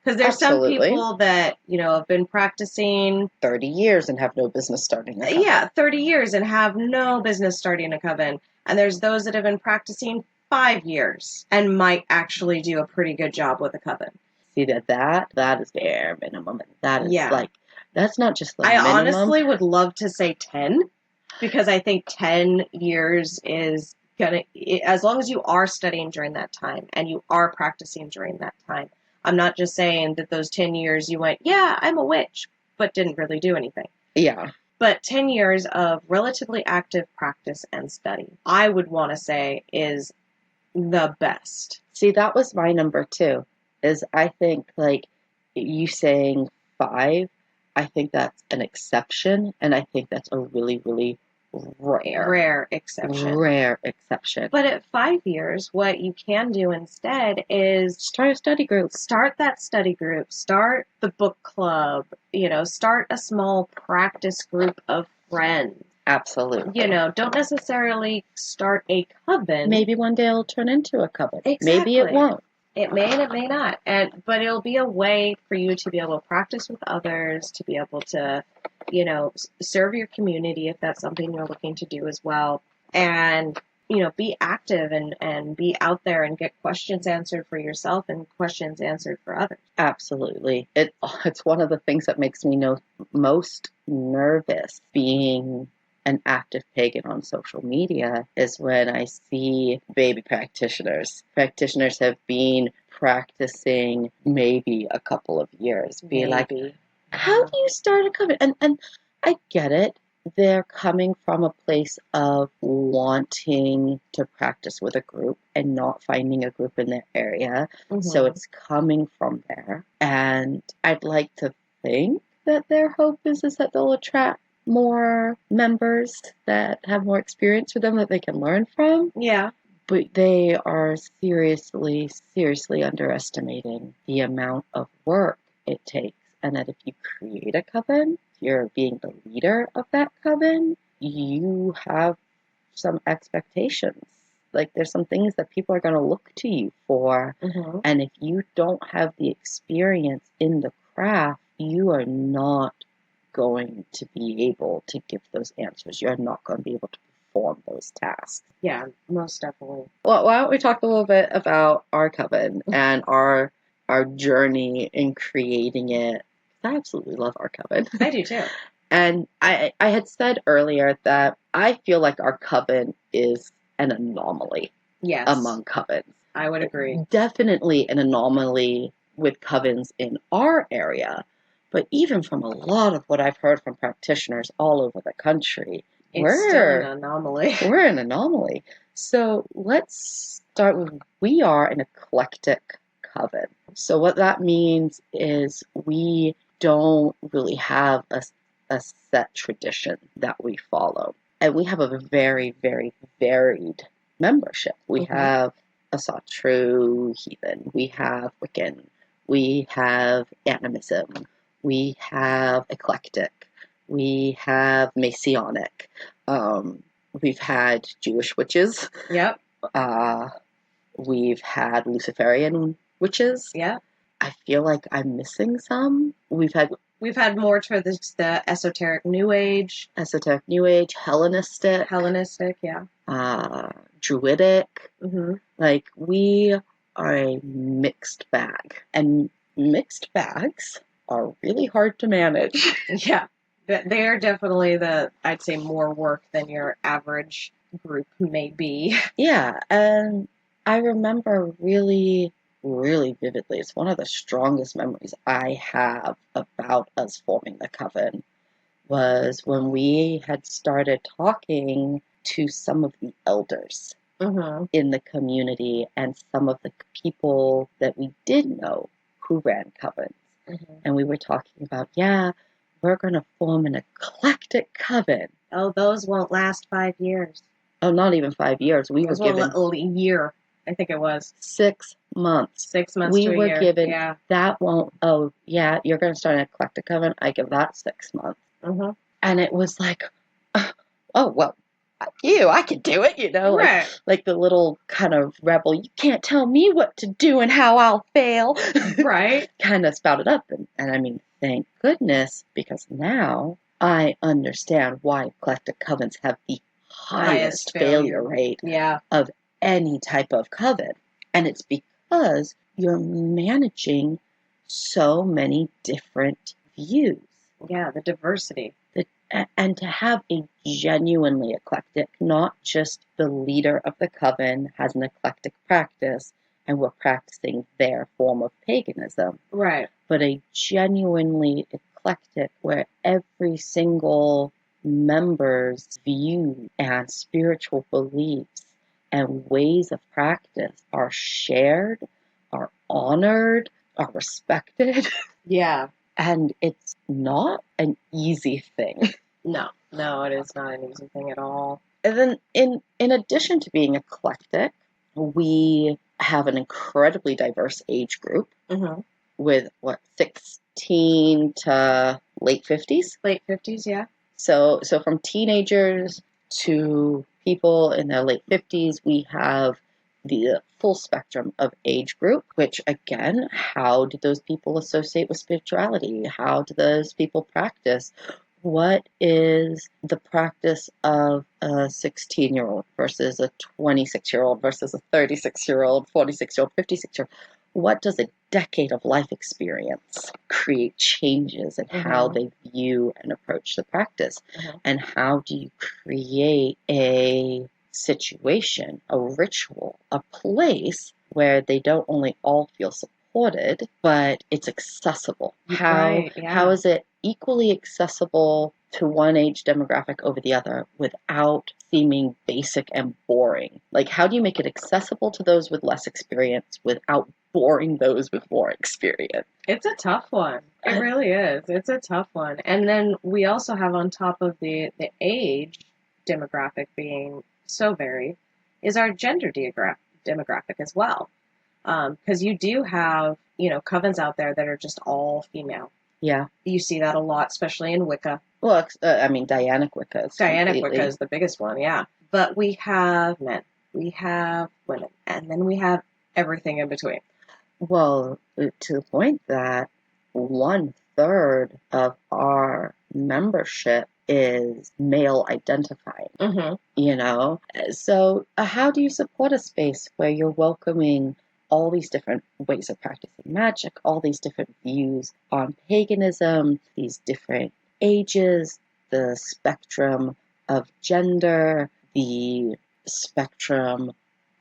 Because there's Absolutely. Some people that, have been practicing 30 years and have no business starting a coven. Yeah, 30 years and have no business starting a coven. And there's those that have been practicing 5 years and might actually do a pretty good job with a coven. See, that is bare minimum. That is that's not just the minimum. I honestly would love to say 10, because I think 10 years is as long as you are studying during that time and you are practicing during that time. I'm not just saying that those 10 years you went, yeah, I'm a witch, but didn't really do anything. Yeah. But 10 years of relatively active practice and study, I would want to say, is the best. See, that was my number 2, is I think, like, you saying 5, I think that's an exception, and I think that's a really, really rare exception. Rare exception. But at 5 years, what you can do instead is start a study group. Start that study group. Start the book club. Start a small practice group of friends. Absolutely. Don't necessarily start a coven. Maybe one day it'll turn into a coven. Exactly. Maybe it won't. It may and it may not. But it'll be a way for you to be able to practice with others, to be able to, serve your community if that's something you're looking to do as well. And, be active and be out there and get questions answered for yourself and questions answered for others. Absolutely. It's one of the things that makes me most nervous being an active pagan on social media is when I see baby practitioners. Practitioners have been practicing maybe a couple of years. Be like, how do you start a coven? And I get it. They're coming from a place of wanting to practice with a group and not finding a group in their area. Mm-hmm. So it's coming from there. And I'd like to think that their hope is that they'll attract more members that have more experience with them that they can learn from. Yeah. But they are seriously underestimating the amount of work it takes. And that if you create a coven, you're being the leader of that coven, you have some expectations. Like there's some things that people are going to look to you for. Mm-hmm. And if you don't have the experience in the craft, you are not going to be able to give those answers. You're not going to be able to perform those tasks. Yeah, most definitely. Well, why don't we talk a little bit about our coven and our journey in creating it. I absolutely love our coven. I do too. And I had said earlier that I feel like our coven is an anomaly. Yes. Among covens. I would agree. Definitely an anomaly with covens in our area. But even from a lot of what I've heard from practitioners all over the country, it's still an anomaly. We're an anomaly. So let's start with, we are an eclectic coven. So what that means is we don't really have a set tradition that we follow. And we have a very, very varied membership. We mm-hmm. have Asatru Heathen. We have Wiccan. We have Animism. We have Eclectic. We have Masonic. We've had Jewish witches. Yep. We've had Luciferian witches. Yeah. I feel like I'm missing some. We've had more to the esoteric New Age. Hellenistic, yeah. Druidic. Mm-hmm. Like, we are a mixed bag. And mixed bags are really hard to manage. Yeah. They are definitely I'd say, more work than your average group may be. Yeah, and I remember really, really vividly, it's one of the strongest memories I have about us forming the coven, was when we had started talking to some of the elders mm-hmm. in the community and some of the people that we did know who ran covens. Mm-hmm. And we were talking about, we're going to form an eclectic coven. Oh, those won't last 5 years. Oh, not even 5 years. We were given a year. I think it was 6 months. 6 months. We were year. Given that won't. Oh, yeah, you're going to start an eclectic coven. I give that 6 months. Mm-hmm. And it was like, oh well, I can do it. Right. Like the little kind of rebel. You can't tell me what to do and how I'll fail. Right. Kind of spouted up, and I mean, thank goodness, because now I understand why eclectic covens have the highest failure rate of any type of coven. And it's because you're managing so many different views. Yeah, the diversity. And to have a genuinely eclectic, not just the leader of the coven has an eclectic practice and we're practicing their form of paganism. Right. But a genuinely eclectic where every single member's view and spiritual beliefs and ways of practice are shared, are honored, are respected. Yeah. And it's not an easy thing. No, it is not an easy thing at all. And then in addition to being eclectic, we have an incredibly diverse age group with 16 to late 50s. Late 50s, yeah. So from teenagers to people in their late 50s, we have the full spectrum of age group, which again, how do those people associate with spirituality? How do those people practice? What is the practice of a 16-year-old versus a 26-year-old versus a 36-year-old, 46-year-old, 56-year-old? What does a decade of life experience create changes in how they view and approach the practice? And how do you create a situation, a ritual, a place where they don't only all feel supported, but it's accessible? How is it equally accessible to one age demographic over the other without seeming basic and boring? Like, how do you make it accessible to those with less experience without boring those with more experience? It's a tough one. It really is. It's a tough one. And then we also have, on top of the age demographic being so varied, is our gender demographic as well. Because you do have, covens out there that are just all female. Yeah. You see that a lot, especially in Wicca. Well, Dianic Wicca is Dianic Wicca is the biggest one, yeah. But we have men, we have women, and then we have everything in between. Well, to the point that 1/3 of our membership is male identifying. So how do you support a space where you're welcoming all these different ways of practicing magic, all these different views on paganism, these different ages, the spectrum of gender, the spectrum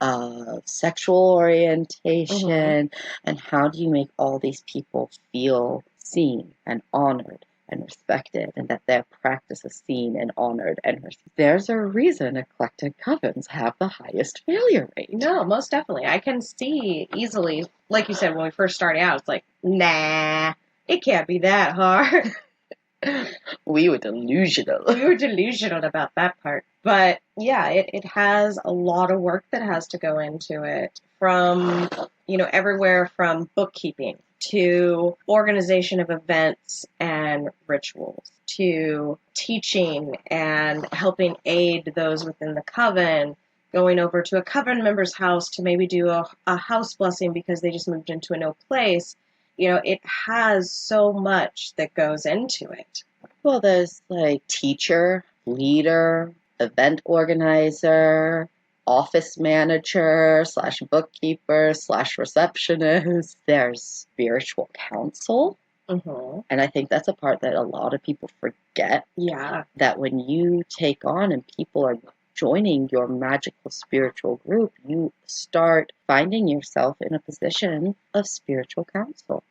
of sexual orientation, and how do you make all these people feel seen and honored and respected, and that their practice is seen and honored and respected? There's a reason eclectic covens have the highest failure rate. No, most definitely. I can see easily, like you said, when we first started out, it's like, nah, it can't be that hard. We were delusional. We were delusional about that part. But yeah, it has a lot of work that has to go into it, from, everywhere from bookkeeping to organization of events and rituals to teaching and helping aid those within the coven, going over to a coven member's house to maybe do a house blessing because they just moved into a new place. It has so much that goes into it. Well, there's like teacher, leader, event organizer, office manager / bookkeeper / receptionist. There's spiritual counsel. And I think that's a part that a lot of people forget. Yeah. That when you take on and people are joining your magical spiritual group, you start finding yourself in a position of spiritual counsel.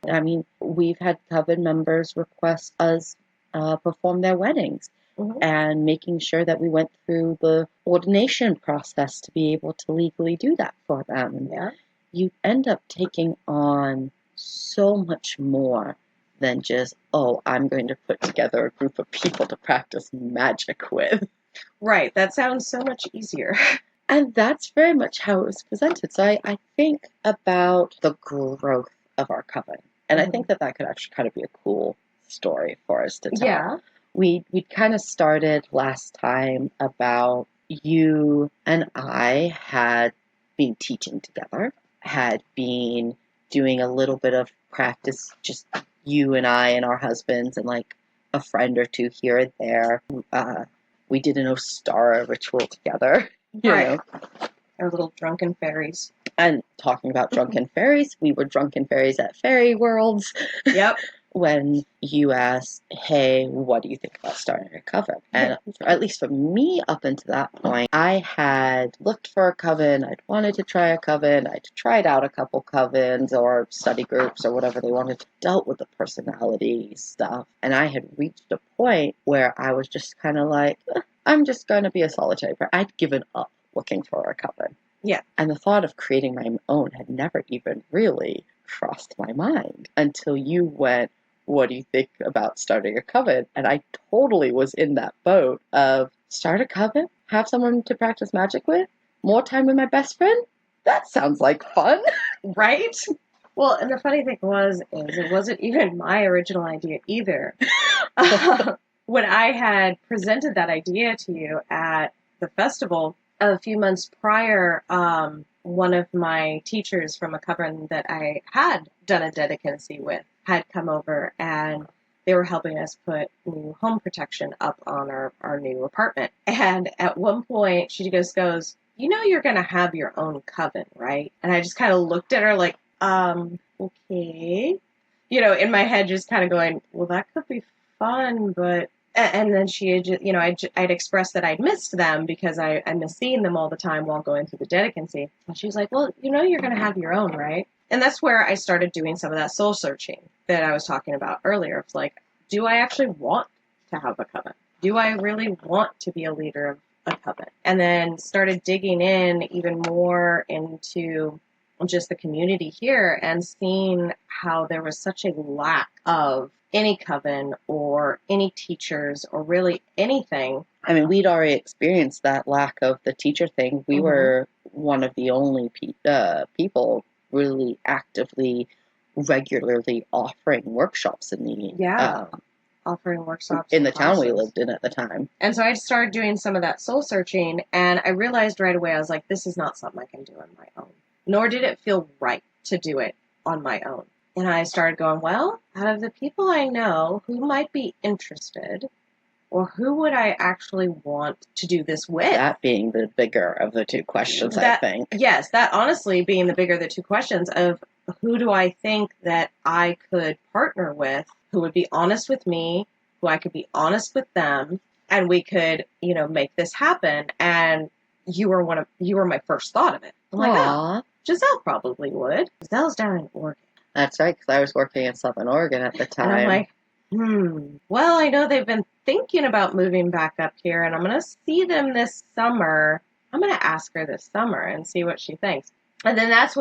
I mean, we've had coven members request us perform their weddings, and making sure that we went through the ordination process to be able to legally do that for them. Yeah. You end up taking on so much more than just, I'm going to put together a group of people to practice magic with. Right. That sounds so much easier. And that's very much how it was presented. So I think about the growth of our coven. And I think that could actually kind of be a cool story for us to tell. Yeah. We kind of started last time about you and I had been teaching together, had been doing a little bit of practice, just you and I and our husbands and like a friend or two here and there. We did an Ostara ritual together. You know. Our little drunken fairies. And talking about drunken fairies, we were drunken fairies at fairy worlds. Yep. When you asked, hey, what do you think about starting a coven? And at least for me, up until that point, I had looked for a coven. I'd wanted to try a coven. I'd tried out a couple covens or study groups or whatever they wanted to, dealt with the personality stuff. And I had reached a point where I was just kind of like, I'm just going to be a solitary person. I'd given up looking for a coven. Yeah. And the thought of creating my own had never even really crossed my mind until you went, what do you think about starting a coven? And I totally was in that boat of start a coven, have someone to practice magic with, more time with my best friend. That sounds like fun. Right? Well, and the funny thing is it wasn't even my original idea either. When I had presented that idea to you at the festival a few months prior, one of my teachers from a coven that I had done a dedicancy with had come over, and they were helping us put new home protection up on our new apartment. And at one point, she goes, you know you're going to have your own coven, right? And I just kind of looked at her like, okay. You know, in my head, just kind of going, well, that could be fun, but... And then she had, you know, I'd expressed that I'd missed them because I missed seeing them all the time while going through the dedicancy. And she was like, well, you know you're going to have your own, right? And that's where I started doing some of that soul searching that I was talking about earlier. It's like, do I actually want to have a coven? Do I really want to be a leader of a coven? And then started digging in even more into just the community here and seeing how there was such a lack of any coven or any teachers or really anything. I mean, we'd already experienced that lack of the teacher thing. We were one of the only people really actively, regularly offering workshops in the offering workshops in the town we lived in at the time. And so I started doing some of that soul searching, and I realized right away, I was like, this is not something I can do on my own. Nor did it feel right to do it on my own. And I started going, well, out of the people I know who might be interested, or who would I actually want to do this with? That being the bigger of the two questions, I think. Yes, that honestly being the bigger of the two questions of who do I think that I could partner with, who would be honest with me, who I could be honest with them, and we could, you know, make this happen. And you were my first thought of it. I'm like, oh, Giselle probably would. Giselle's down in Oregon. That's right, because I was working in Southern Oregon at the time. And I'm like, well, I know they've been thinking about moving back up here, and I'm going to see them this summer. I'm going to ask her this summer and see what she thinks. And then that's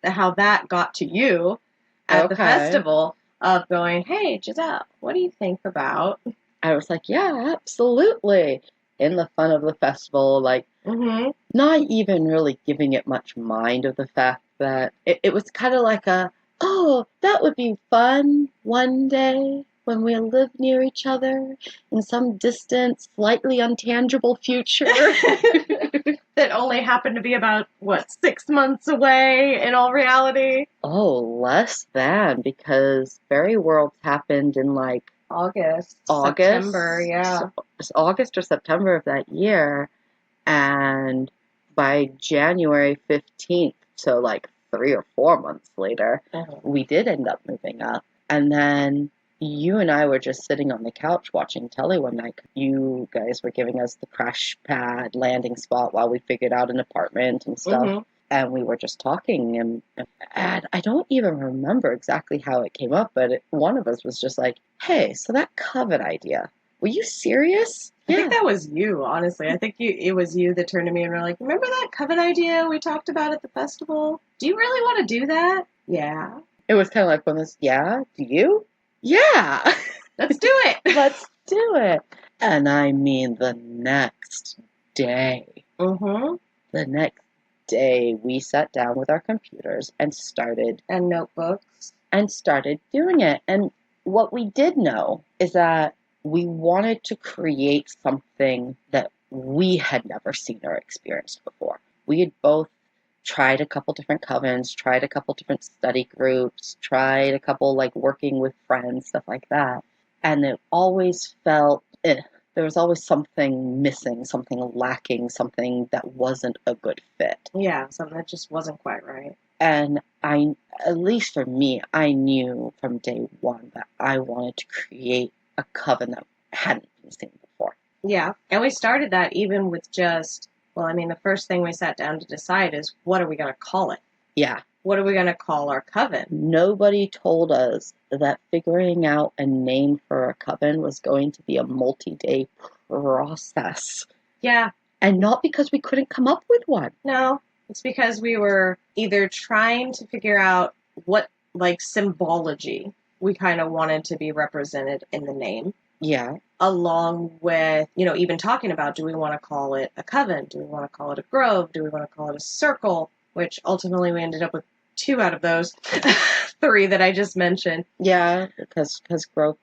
how that got to you at the festival of going, hey, Giselle, what do you think about? I was like, yeah, absolutely. In the fun of the festival, like, not even really giving it much mind of the fact that it was kind of like oh, that would be fun one day when we live near each other in some distant, slightly untangible future. That only happened to be about, 6 months away in all reality? Oh, less than, because Fairy Worlds happened in like August, September, yeah. August or September of that year, and by January 15th, so like 3 or 4 months later, we did end up moving up. And then you and I were just sitting on the couch watching telly one night. You guys were giving us the crash pad landing spot while we figured out an apartment and stuff. And we were just talking, and I don't even remember exactly how it came up, but one of us was just like, hey, so that coven idea, were you serious? I think that was you, honestly. I think it was you that turned to me and were like, remember that coven idea we talked about at the festival? Do you really want to do that? Yeah. It was kind of like do you? Yeah. Let's do it. Let's do it. And I mean, the next day. The next day, we sat down with our computers and notebooks. And started doing it. And what we did know is that we wanted to create something that we had never seen or experienced before. We had both tried a couple different covens, tried a couple different study groups, tried a couple like working with friends, stuff like that. And it always felt, there was always something missing, something lacking, something that wasn't a good fit. Yeah, something that just wasn't quite right. And at least for me, I knew from day one that I wanted to create a coven that hadn't been seen before. Yeah, and we started that even with just, the first thing we sat down to decide is, what are we going to call it? Yeah. What are we going to call our coven? Nobody told us that figuring out a name for a coven was going to be a multi-day process. Yeah. And not because we couldn't come up with one. No, it's because we were either trying to figure out what, symbology we kind of wanted to be represented in the name. Yeah. Along with, even talking about, do we want to call it a coven? Do we want to call it a grove? Do we want to call it a circle? Which ultimately we ended up with 2 out of those 3 that I just mentioned. Yeah, because growth.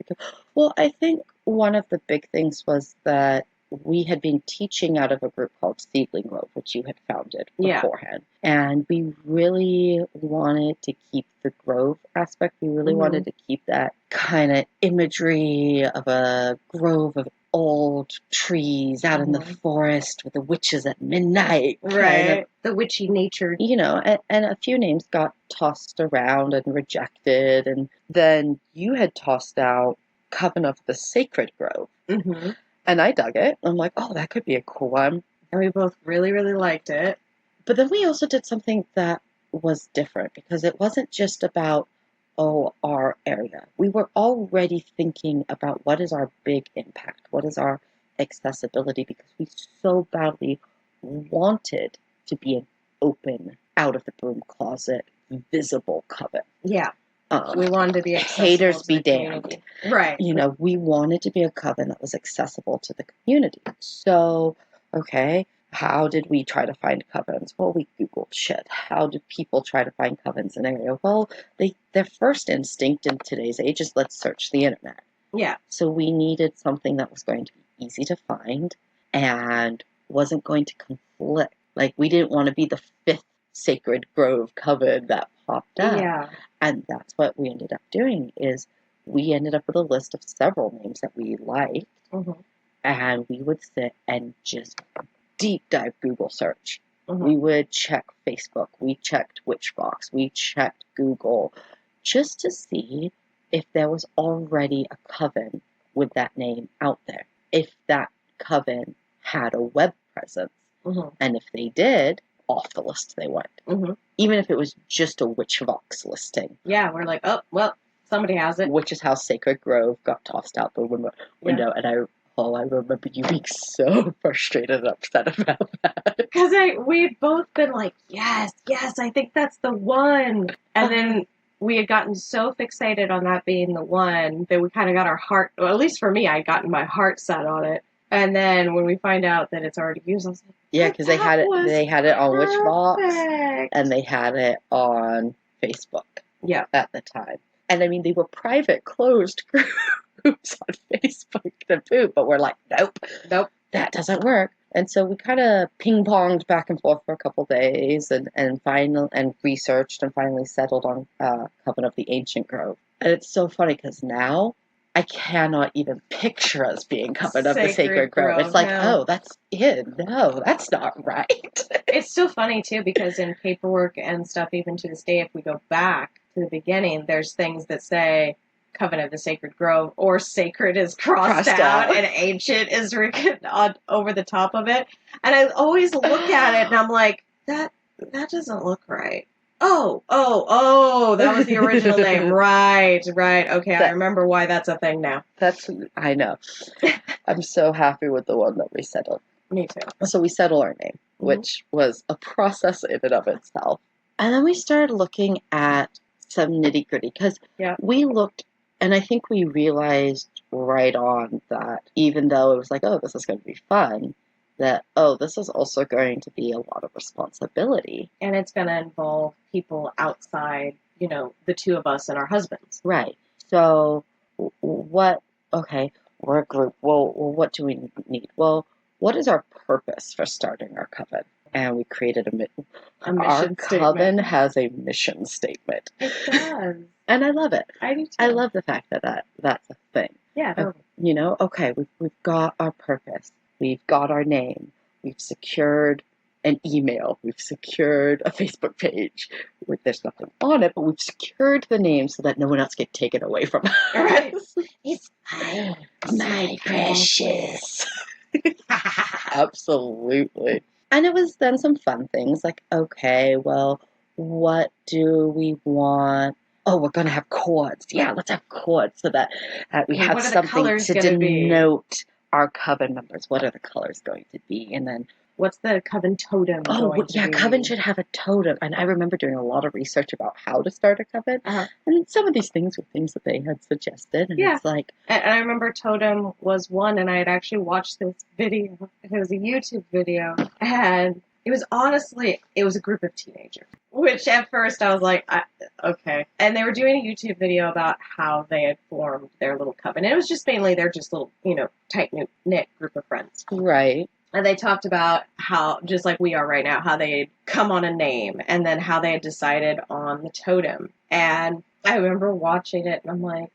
Well, I think one of the big things was that we had been teaching out of a group called Seedling Grove, which you had founded beforehand. And we really wanted to keep the grove aspect. We really wanted to keep that kind of imagery of a grove of old trees out in the forest with the witches at midnight. Right. The witchy nature. And a few names got tossed around and rejected. And then you had tossed out Coven of the Sacred Grove. Mm-hmm. And I dug it. I'm like, oh, that could be a cool one. And we both really, really liked it. But then we also did something that was different because it wasn't just about, our area. We were already thinking about what is our big impact? What is our accessibility? Because we so badly wanted to be an open, out of the broom closet, visible coven. Yeah. We wanted to be accessible. Haters be damned. Right. We wanted to be a coven that was accessible to the community. So, okay, how did we try to find covens? Well, we Googled shit. How do people try to find covens in an area? Well, their first instinct in today's age is let's search the internet. Yeah. So we needed something that was going to be easy to find and wasn't going to conflict. Like, we didn't want to be the 5th Sacred Grove coven that popped up. Yeah. And that's what we ended up doing is we ended up with a list of several names that we liked. Mm-hmm. And we would sit and just deep dive Google search. Mm-hmm. We would check Facebook. We checked Witchbox. We checked Google just to see if there was already a coven with that name out there. If that coven had a web presence. Mm-hmm. And if they did, off the list they went. Mm-hmm. Even if it was just a Witchbox listing. Yeah, we're like, oh, well, somebody has it. Which is how Sacred Grove got tossed out the window. Yeah. And I remember you being so frustrated and upset about that. Because we had both been like, yes, I think that's the one. And then we had gotten so fixated on that being the one that we kind of got our heart, well, at least for me, I'd gotten my heart set on it. And then when we find out that it's already used, I was like, yeah, because they had it on Witchbox and they had it on Facebook. Yeah, at the time. And I mean, they were private, closed groups on Facebook to boot, but we're like, nope, that doesn't work. And so we kind of ping-ponged back and forth for a couple days and researched and finally settled on Coven of the Ancient Grove. And it's so funny because now I cannot even picture us being Coven of the Sacred Grove. It's like, oh, that's it. No, that's not right. It's so funny, too, because in paperwork and stuff, even to this day, if we go back to the beginning, there's things that say Coven of the Sacred Grove, or sacred is crossed out, and ancient is written on over the top of it. And I always look at it, and I'm like, that doesn't look right. Oh, that was the original name. Right. Okay, I remember why that's a thing now. I know. I'm so happy with the one that we settled. Me too. So we settled our name, which was a process in and of itself. And then we started looking at some nitty-gritty, because we looked, and I think we realized right on that even though it was like, oh, this is going to be fun, that, this is also going to be a lot of responsibility. And it's going to involve people outside, the 2 of us and our husbands. Right. So we're a group. Well, what do we need? Well, what is our purpose for starting our coven? And we created a mission our statement. Coven has a mission statement. It does. And I love it. I do too. I love the fact that that's a thing. Yeah. Totally. Okay, we've got our purpose. We've got our name. We've secured an email. We've secured a Facebook page. There's nothing on it, but we've secured the name so that no one else gets taken away from us. Right. It's my precious. Absolutely. And it was then some fun things like, okay, well, what do we want? Oh, we're going to have chords. Yeah, let's have chords so that we have something to denote our coven members. What are the colors going to be? And then What's the Coven totem going to be? Coven should have a totem. And I remember doing a lot of research about how to start a Coven. And some of these things were things that they had suggested. And it's like... And I remember totem was one, and I had actually watched this video. It was a YouTube video. And it was honestly, it was a group of teenagers. Which at first I was like, okay. And they were doing a YouTube video about how they had formed their little Coven. And it was just mainly they're just little, tight-knit group of friends. Right. And they talked about how, just like we are right now, how they had come on a name and then how they had decided on the totem. And I remember watching it and I'm like,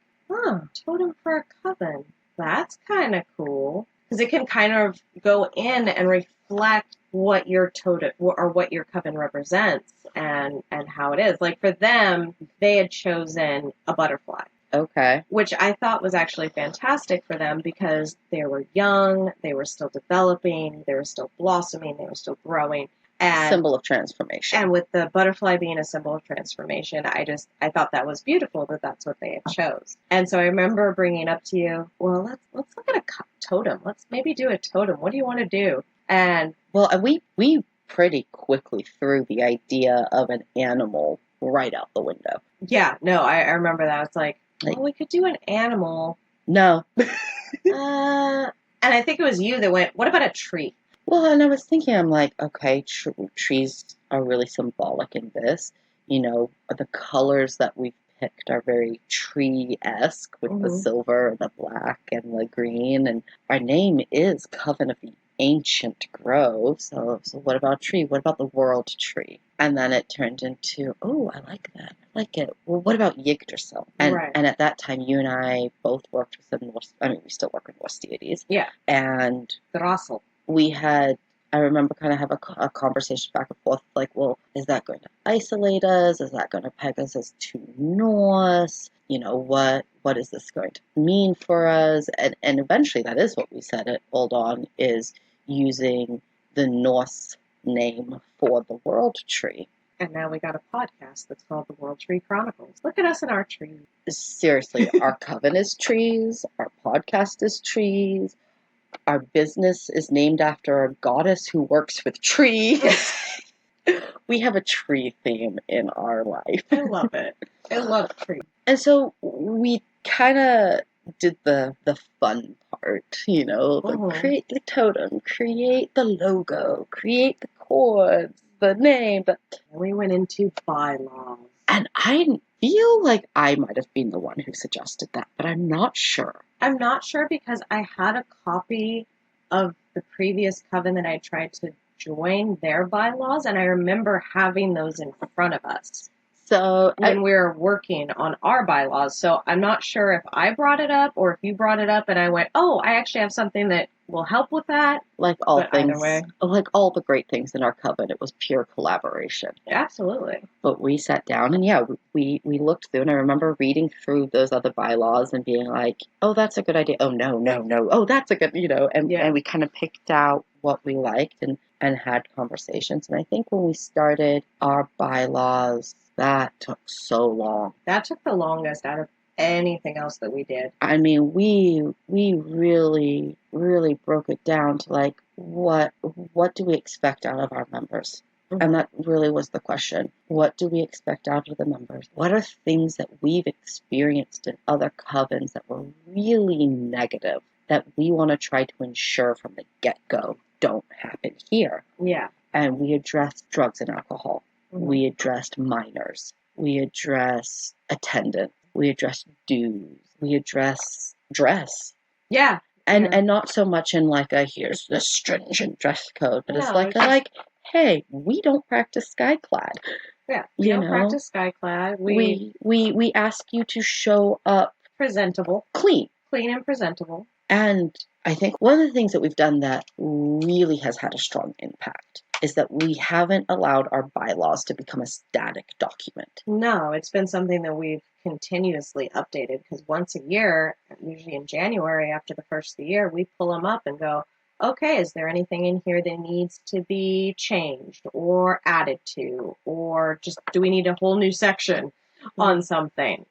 totem for a Coven. That's kind of cool. Because it can kind of go in and reflect what your totem or what your Coven represents and how it is. Like for them, they had chosen a butterfly. Okay. Which I thought was actually fantastic for them because they were young, they were still developing, they were still blossoming, they were still growing. And symbol of transformation. And with the butterfly being a symbol of transformation, I thought that was beautiful that that's what they had chose. And so I remember bringing up to you, well, let's look at a totem. Let's maybe do a totem. What do you want to do? And we pretty quickly threw the idea of an animal right out the window. Yeah, no, I remember that. It's like, we could do an animal. No. And I think it was you that went, what about a tree? Well, and I was thinking, I'm like, okay, trees are really symbolic in this. The colors that we've picked are very tree-esque with the silver, the black, and the green. And our name is Coven of the Ancient Grove. So what about tree? What about the world tree? And then it turned into, I like that. I like it. Well, what about Yggdrasil? And at that time, you and I both worked with the Norse, we still work with Norse deities. Yeah. And Grassel. We had, I remember kind of have a conversation back and forth, like, well, is that going to isolate us? Is that going to peg us as too Norse? What is this going to mean for us? And eventually that is what we said hold on, is using the Norse name for the world tree. And now we got a podcast that's called The World Tree Chronicles. Look at us in our trees. Seriously, our Coven is trees. Our podcast is trees. Our business is named after a goddess who works with trees. We have a tree theme in our life. I love it. I love trees. And so we kind of did the fun part, create the totem, create the logo, create the chords, the name. We went into bylaws. And I feel like I might have been the one who suggested that, but I'm not sure. I'm not sure because I had a copy of the previous Coven that I tried to join their bylaws, and I remember having those in front of us. So when we were working on our bylaws. So I'm not sure if I brought it up or if you brought it up and I went, I actually have something that will help with that. Like all things, like all the great things in our Coven, it was pure collaboration. Absolutely. But we sat down and we looked through, and I remember reading through those other bylaws and being like, that's a good idea. Oh, no. Oh, that's a good, and we kind of picked out what we liked and had conversations. And I think when we started our bylaws, that took so long. That took the longest out of anything else that we did. I mean, we really, really broke it down to like, what do we expect out of our members? Mm-hmm. And that really was the question. What do we expect out of the members? What are things that we've experienced in other covens that were really negative that we want to try to ensure from the get-go don't happen here? Yeah. And we addressed drugs and alcohol. Mm-hmm. We addressed minors. We addressed attendance. We addressed dues. We addressed dress. Yeah. And not so much in like here's the stringent dress code, but it's like, hey, we don't practice skyclad. Yeah, we don't practice skyclad. We ask you to show up presentable, clean and presentable. And I think one of the things that we've done that really has had a strong impact is that we haven't allowed our bylaws to become a static document. No, it's been something that we've continuously updated because once a year, usually in January after the first of the year, we pull them up and go, okay, is there anything in here that needs to be changed or added to, or just do we need a whole new section on something?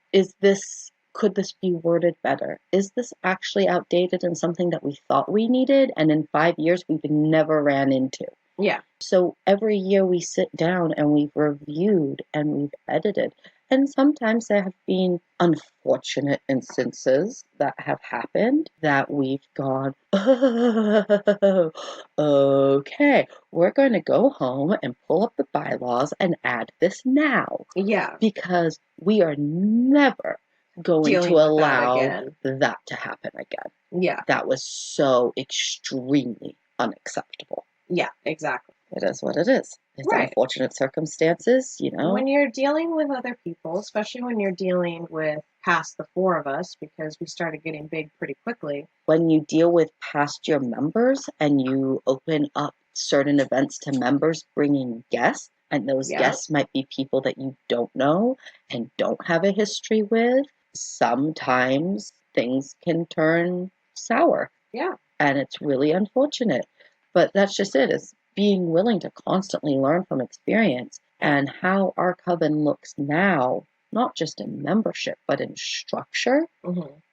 Could this be worded better? Is this actually outdated and something that we thought we needed and in 5 years we've never ran into? Yeah. So every year we sit down and we've reviewed and we've edited. And sometimes there have been unfortunate instances that have happened that we've gone, oh, okay, we're going to go home and pull up the bylaws and add this now. Yeah. Because we are never going Dealing to with that allow again. that to happen again. Yeah. That was so extremely unacceptable. Yeah, exactly. It is what it is. It's Right. unfortunate circumstances, you know. When you're dealing with other people, especially when you're dealing with past the four of us, because we started getting big pretty quickly. When you deal with past year members and you open up certain events to members bringing guests, and those guests might be people that you don't know and don't have a history with, sometimes things can turn sour. Yeah. And it's really unfortunate. But that's just it, is being willing to constantly learn from experience. And how our coven looks now, not just in membership, but in structure,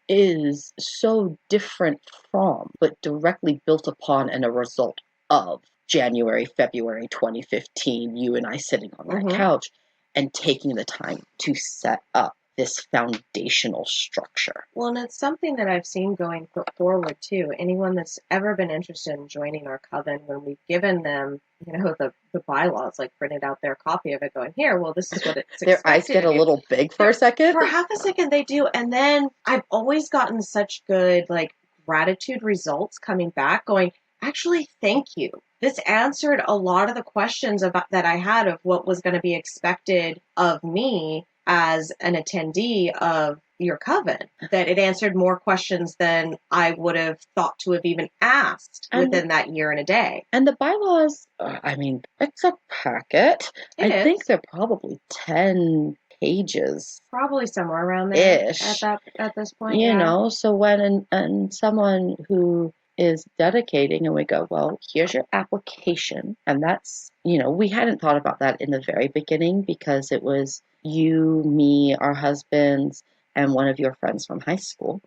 is so different from, but directly built upon and a result of January, February 2015, you and I sitting on that couch and taking the time to set up this foundational structure. Well, and it's something that I've seen going forward too. Anyone that's ever been interested in joining our coven, when we've given them, the bylaws, like printed out their copy of it, going, here, well, this is what it's Their eyes get a little big for a second. For half a second, they do. And then I've always gotten such good, gratitude results coming back, going, actually, thank you. This answered a lot of the questions that I had of what was going to be expected of me as an attendee of your coven, that it answered more questions than I would have thought to have even asked within that year and a day. And the bylaws, it's a packet. I think they're probably 10 pages. Probably somewhere around there ish. At this point. You know, so when and someone who is dedicating and we go, well, here's your application. And that's, we hadn't thought about that in the very beginning because it was you, me, our husbands, and one of your friends from high school.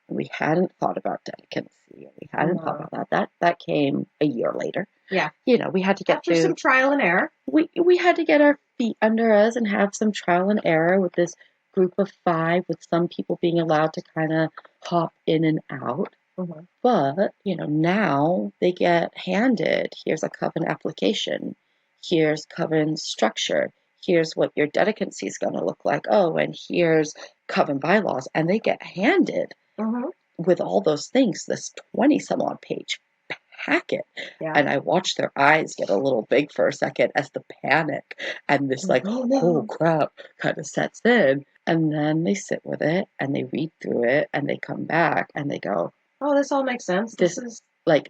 We hadn't thought about dedicancy. We hadn't thought about that. That came a year later. Yeah. We had to get after some trial and error. We had to get our feet under us and have some trial and error with this group of 5, with some people being allowed to kind of hop in and out. But, now they get handed, here's a coven application, here's coven structure, here's what your dedicancy is going to look like, oh, and here's coven bylaws, and they get handed with all those things, this 20-some-odd page packet. Yeah. And I watched their eyes get a little big for a second as the panic and this oh crap kind of sets in. And then they sit with it and they read through it and they come back and they go, oh, this all makes sense. This is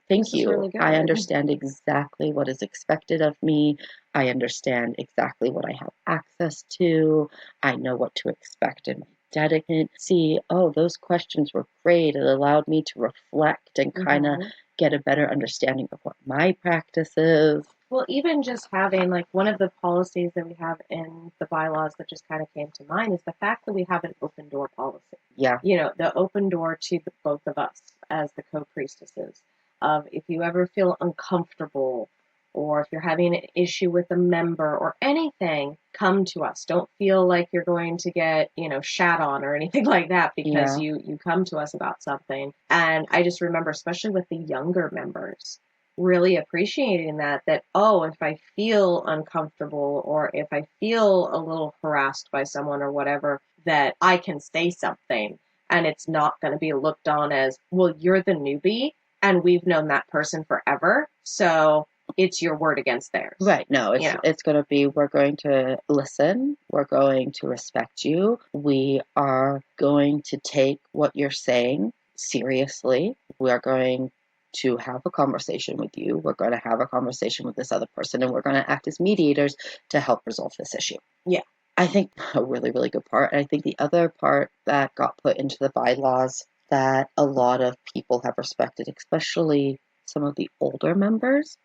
thank you. Really I understand exactly what is expected of me. I understand exactly what I have access to. I know what to expect in my dedicant. See, oh, those questions were great. It allowed me to reflect and kind of get a better understanding of what my practice is. Well, even just having one of the policies that we have in the bylaws that just kind of came to mind is the fact that we have an open door policy. Yeah. The open door to both of us as the co-priestesses of if you ever feel uncomfortable or if you're having an issue with a member or anything, come to us. Don't feel like you're going to get, shat on or anything like that because you come to us about something. And I just remember, especially with the younger members, really appreciating that, oh, if I feel uncomfortable or if I feel a little harassed by someone or whatever, that I can say something and it's not going to be looked on as, well, you're the newbie and we've known that person forever. So it's your word against theirs. Right. No, it's going to be, we're going to listen. We're going to respect you. We are going to take what you're saying seriously. We're going to have a conversation with you. We're going to have a conversation with this other person, and we're going to act as mediators to help resolve this issue. Yeah. I think a really, really good part. And I think the other part that got put into the bylaws that a lot of people have respected, especially some of the older members,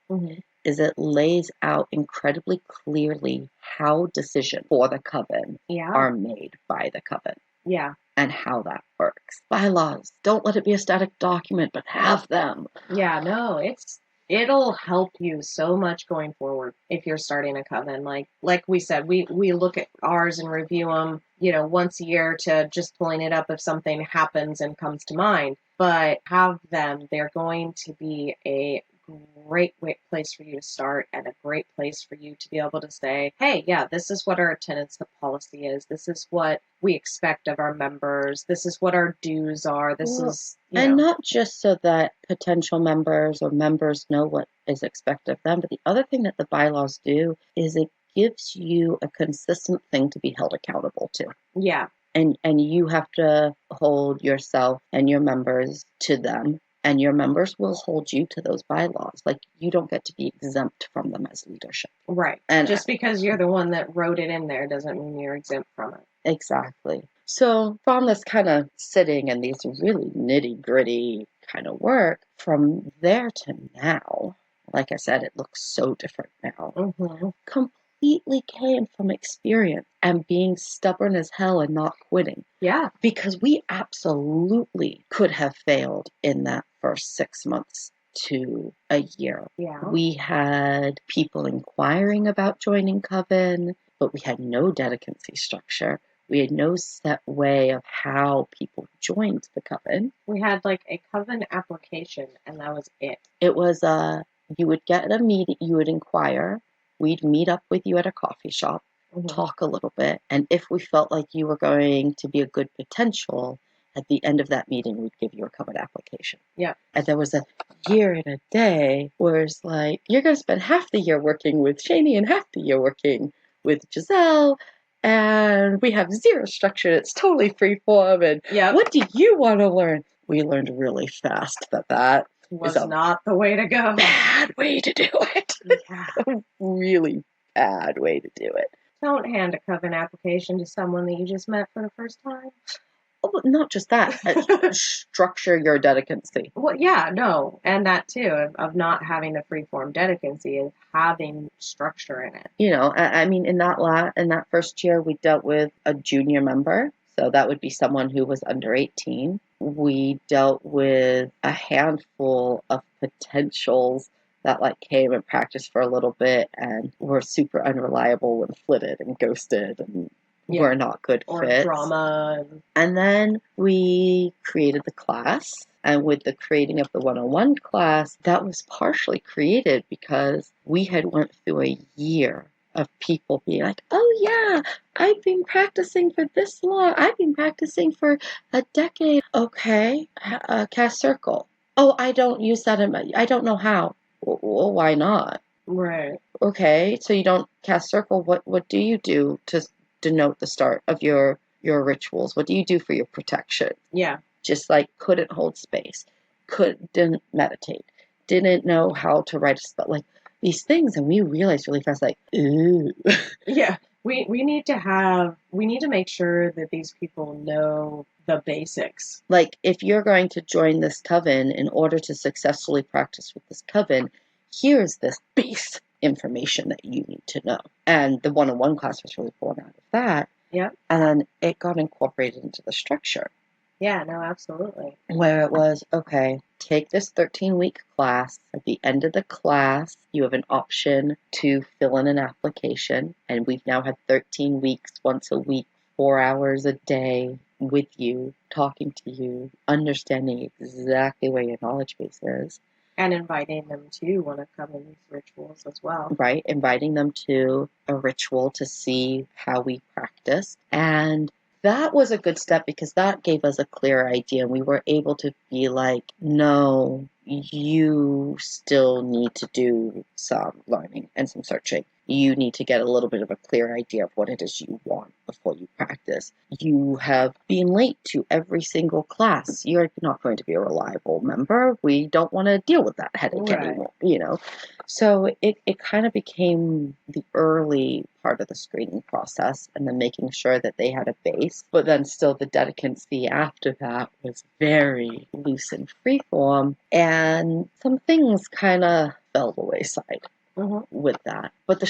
is it lays out incredibly clearly how decisions for the coven are made by the coven. Yeah. And how that works. Bylaws. Don't let it be a static document, but have them. Yeah, no, it's It'll help you so much going forward if you're starting a coven. Like we said, we look at ours and review them, once a year to just pulling it up if something happens and comes to mind. But have them, they're going to be a great place for you to start and a great place for you to be able to say, hey, yeah, this is what our attendance policy is. This is what we expect of our members. This is what our dues are. And not just so that potential members or members know what is expected of them, but the other thing that the bylaws do is it gives you a consistent thing to be held accountable to. Yeah. And you have to hold yourself and your members to them, and your members will hold you to those bylaws. Like, you don't get to be exempt from them as leadership. Right. And just because you're the one that wrote it in there doesn't mean you're exempt from it. Exactly. So from this kind of sitting and these really nitty-gritty kind of work, from there to now, like I said, it looks so different now. Mm-hmm. Completely came from experience and being stubborn as hell and not quitting. Yeah. Because we absolutely could have failed in that first 6 months to a year. Yeah. We had people inquiring about joining Coven, but we had no dedicancy structure. We had no set way of how people joined the Coven. We had like a Coven application, and that was it. It was you would get a meeting, you would inquire, we'd meet up with you at a coffee shop, talk a little bit, and if we felt like you were going to be a good potential, at the end of that meeting, we'd give you a Coven application. Yeah. And there was a year and a day where it's like, you're going to spend half the year working with Chayney and half the year working with Giselle, and we have zero structure. It's totally free form. And what do you want to learn? We learned really fast that was not the way to go. Bad way to do it. Yeah. A really bad way to do it. Don't hand a Coven application to someone that you just met for the first time. Oh, not just that. Structure your dedicancy. Well, yeah, no. And that too, of not having the free-form dedicancy, is having structure in it. I mean, in that first year, we dealt with a junior member. So that would be someone who was under 18. We dealt with a handful of potentials that came and practiced for a little bit and were super unreliable and flitted and ghosted and were not good fits. Or drama. And then we created the class. And with the creating of the 101 class, that was partially created because we had went through a year of people being like, oh yeah, I've been practicing for this long. I've been practicing for a decade. Okay, cast circle. Oh, I don't use that I don't know how. Well, why not? Right. Okay, so you don't cast circle. What do you do to denote the start of your rituals? What do you do for your protection? Yeah. Just couldn't hold space, didn't meditate, didn't know how to write a spell, these things, and we realized really fast, ooh. Yeah, we need to make sure that these people know the basics. If you're going to join this coven, in order to successfully practice with this coven, here's this base information that you need to know. And the 101 class was really born out of that. Yeah. And then it got incorporated into the structure. Yeah, no, absolutely. Where it was, okay, take this 13-week class. At the end of the class, you have an option to fill in an application. And we've now had 13 weeks, once a week, 4 hours a day with you, talking to you, understanding exactly where your knowledge base is. And inviting them to one of Coven's rituals as well. Right, inviting them to a ritual to see how we practice. And that was a good step because that gave us a clear idea. And we were able to be like, no, you still need to do some learning and some searching. You need to get a little bit of a clear idea of what it is you want before you practice. You have been late to every single class. You're not going to be a reliable member. We don't want to deal with that headache anymore, So it kind of became the early part of the screening process, and then making sure that they had a base. But then still the dedicancy after that was very loose and freeform, and some things kind of fell the wayside. With that, but the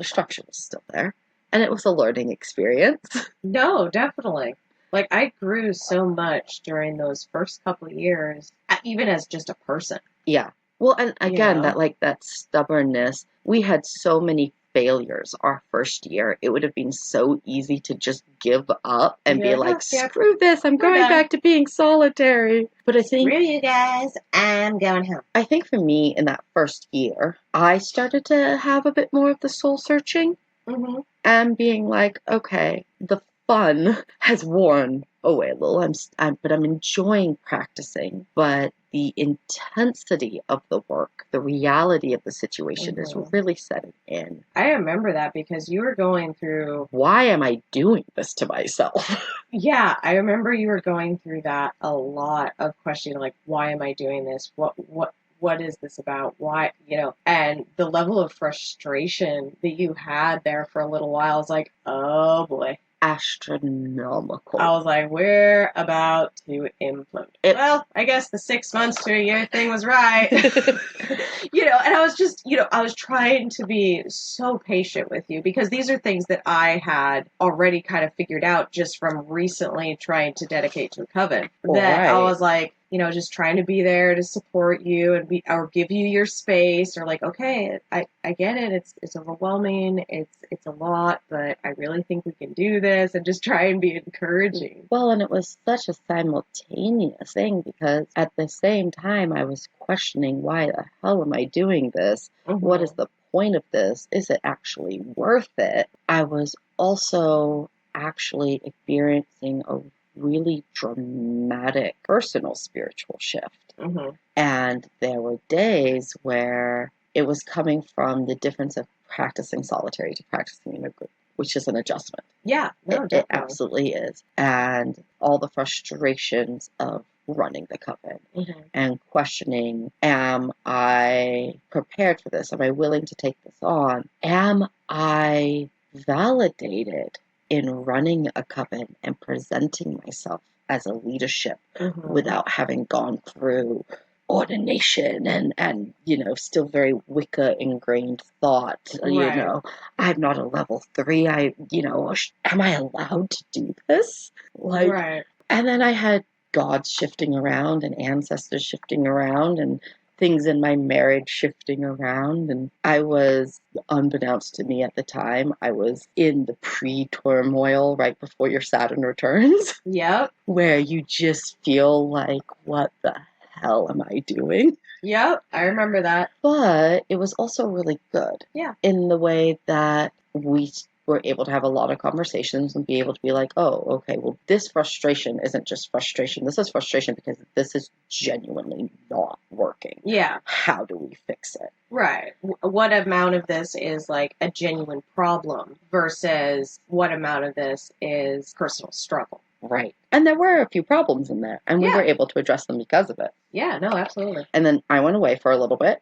structure was still there, and it was a learning experience. No, definitely. I grew so much during those first couple of years, even as just a person. Yeah, Well, and again, know? that stubbornness. We had so many failures our first year. It would have been so easy to just give up and be like, "Oh, screw this, I'm going back to being solitary. But I think, screw you guys, I'm going home. I think for me in that first year, I started to have a bit more of the soul searching and being like, okay, the fun has worn away a little. But I'm enjoying practicing. But the intensity of the work, the reality of the situation is really setting in. I remember that because you were going through, why am I doing this to myself? Yeah, I remember you were going through that a lot of questioning, like, why am I doing this? What is this about? Why, and the level of frustration that you had there for a little while is like, oh boy. Astronomical. I was like, we're about to implode. Well, I guess the 6 months to a year thing was right. And I was just, I was trying to be so patient with you because these are things that I had already kind of figured out just from recently trying to dedicate to a coven. That I was like, just trying to be there to support you and or give you your space, or like, okay, I get it. It's overwhelming. It's a lot, but I really think we can do this, and just try and be encouraging. Well, and it was such a simultaneous thing because at the same time I was questioning, why the hell am I doing this? What is the point of this? Is it actually worth it? I was also actually experiencing a really dramatic personal spiritual shift. And there were days where it was coming from the difference of practicing solitary to practicing in a group, which is an adjustment. Yeah, no, it absolutely is. And all the frustrations of running the coven and questioning, am I prepared for this? Am I willing to take this on? Am I validated in running a coven and presenting myself as a leadership without having gone through ordination and still very Wicca ingrained thought, I'm not a level 3, am I allowed to do this? And then I had gods shifting around and ancestors shifting around and things in my marriage shifting around, and I was, unbeknownst to me at the time, I was in the pre-turmoil right before your Saturn returns. Yep. Where you just feel like, what the hell am I doing? Yep, I remember that. But it was also really good. Yeah. In the way that we were able to have a lot of conversations and be able to be like, oh, okay, well, this frustration isn't just frustration. This is frustration because this is genuinely not working. Yeah. How do we fix it? Right. What amount of this is like a genuine problem versus what amount of this is personal struggle? Right. And there were a few problems in there, and we were able to address them because of it. Yeah, no, absolutely. And then I went away for a little bit.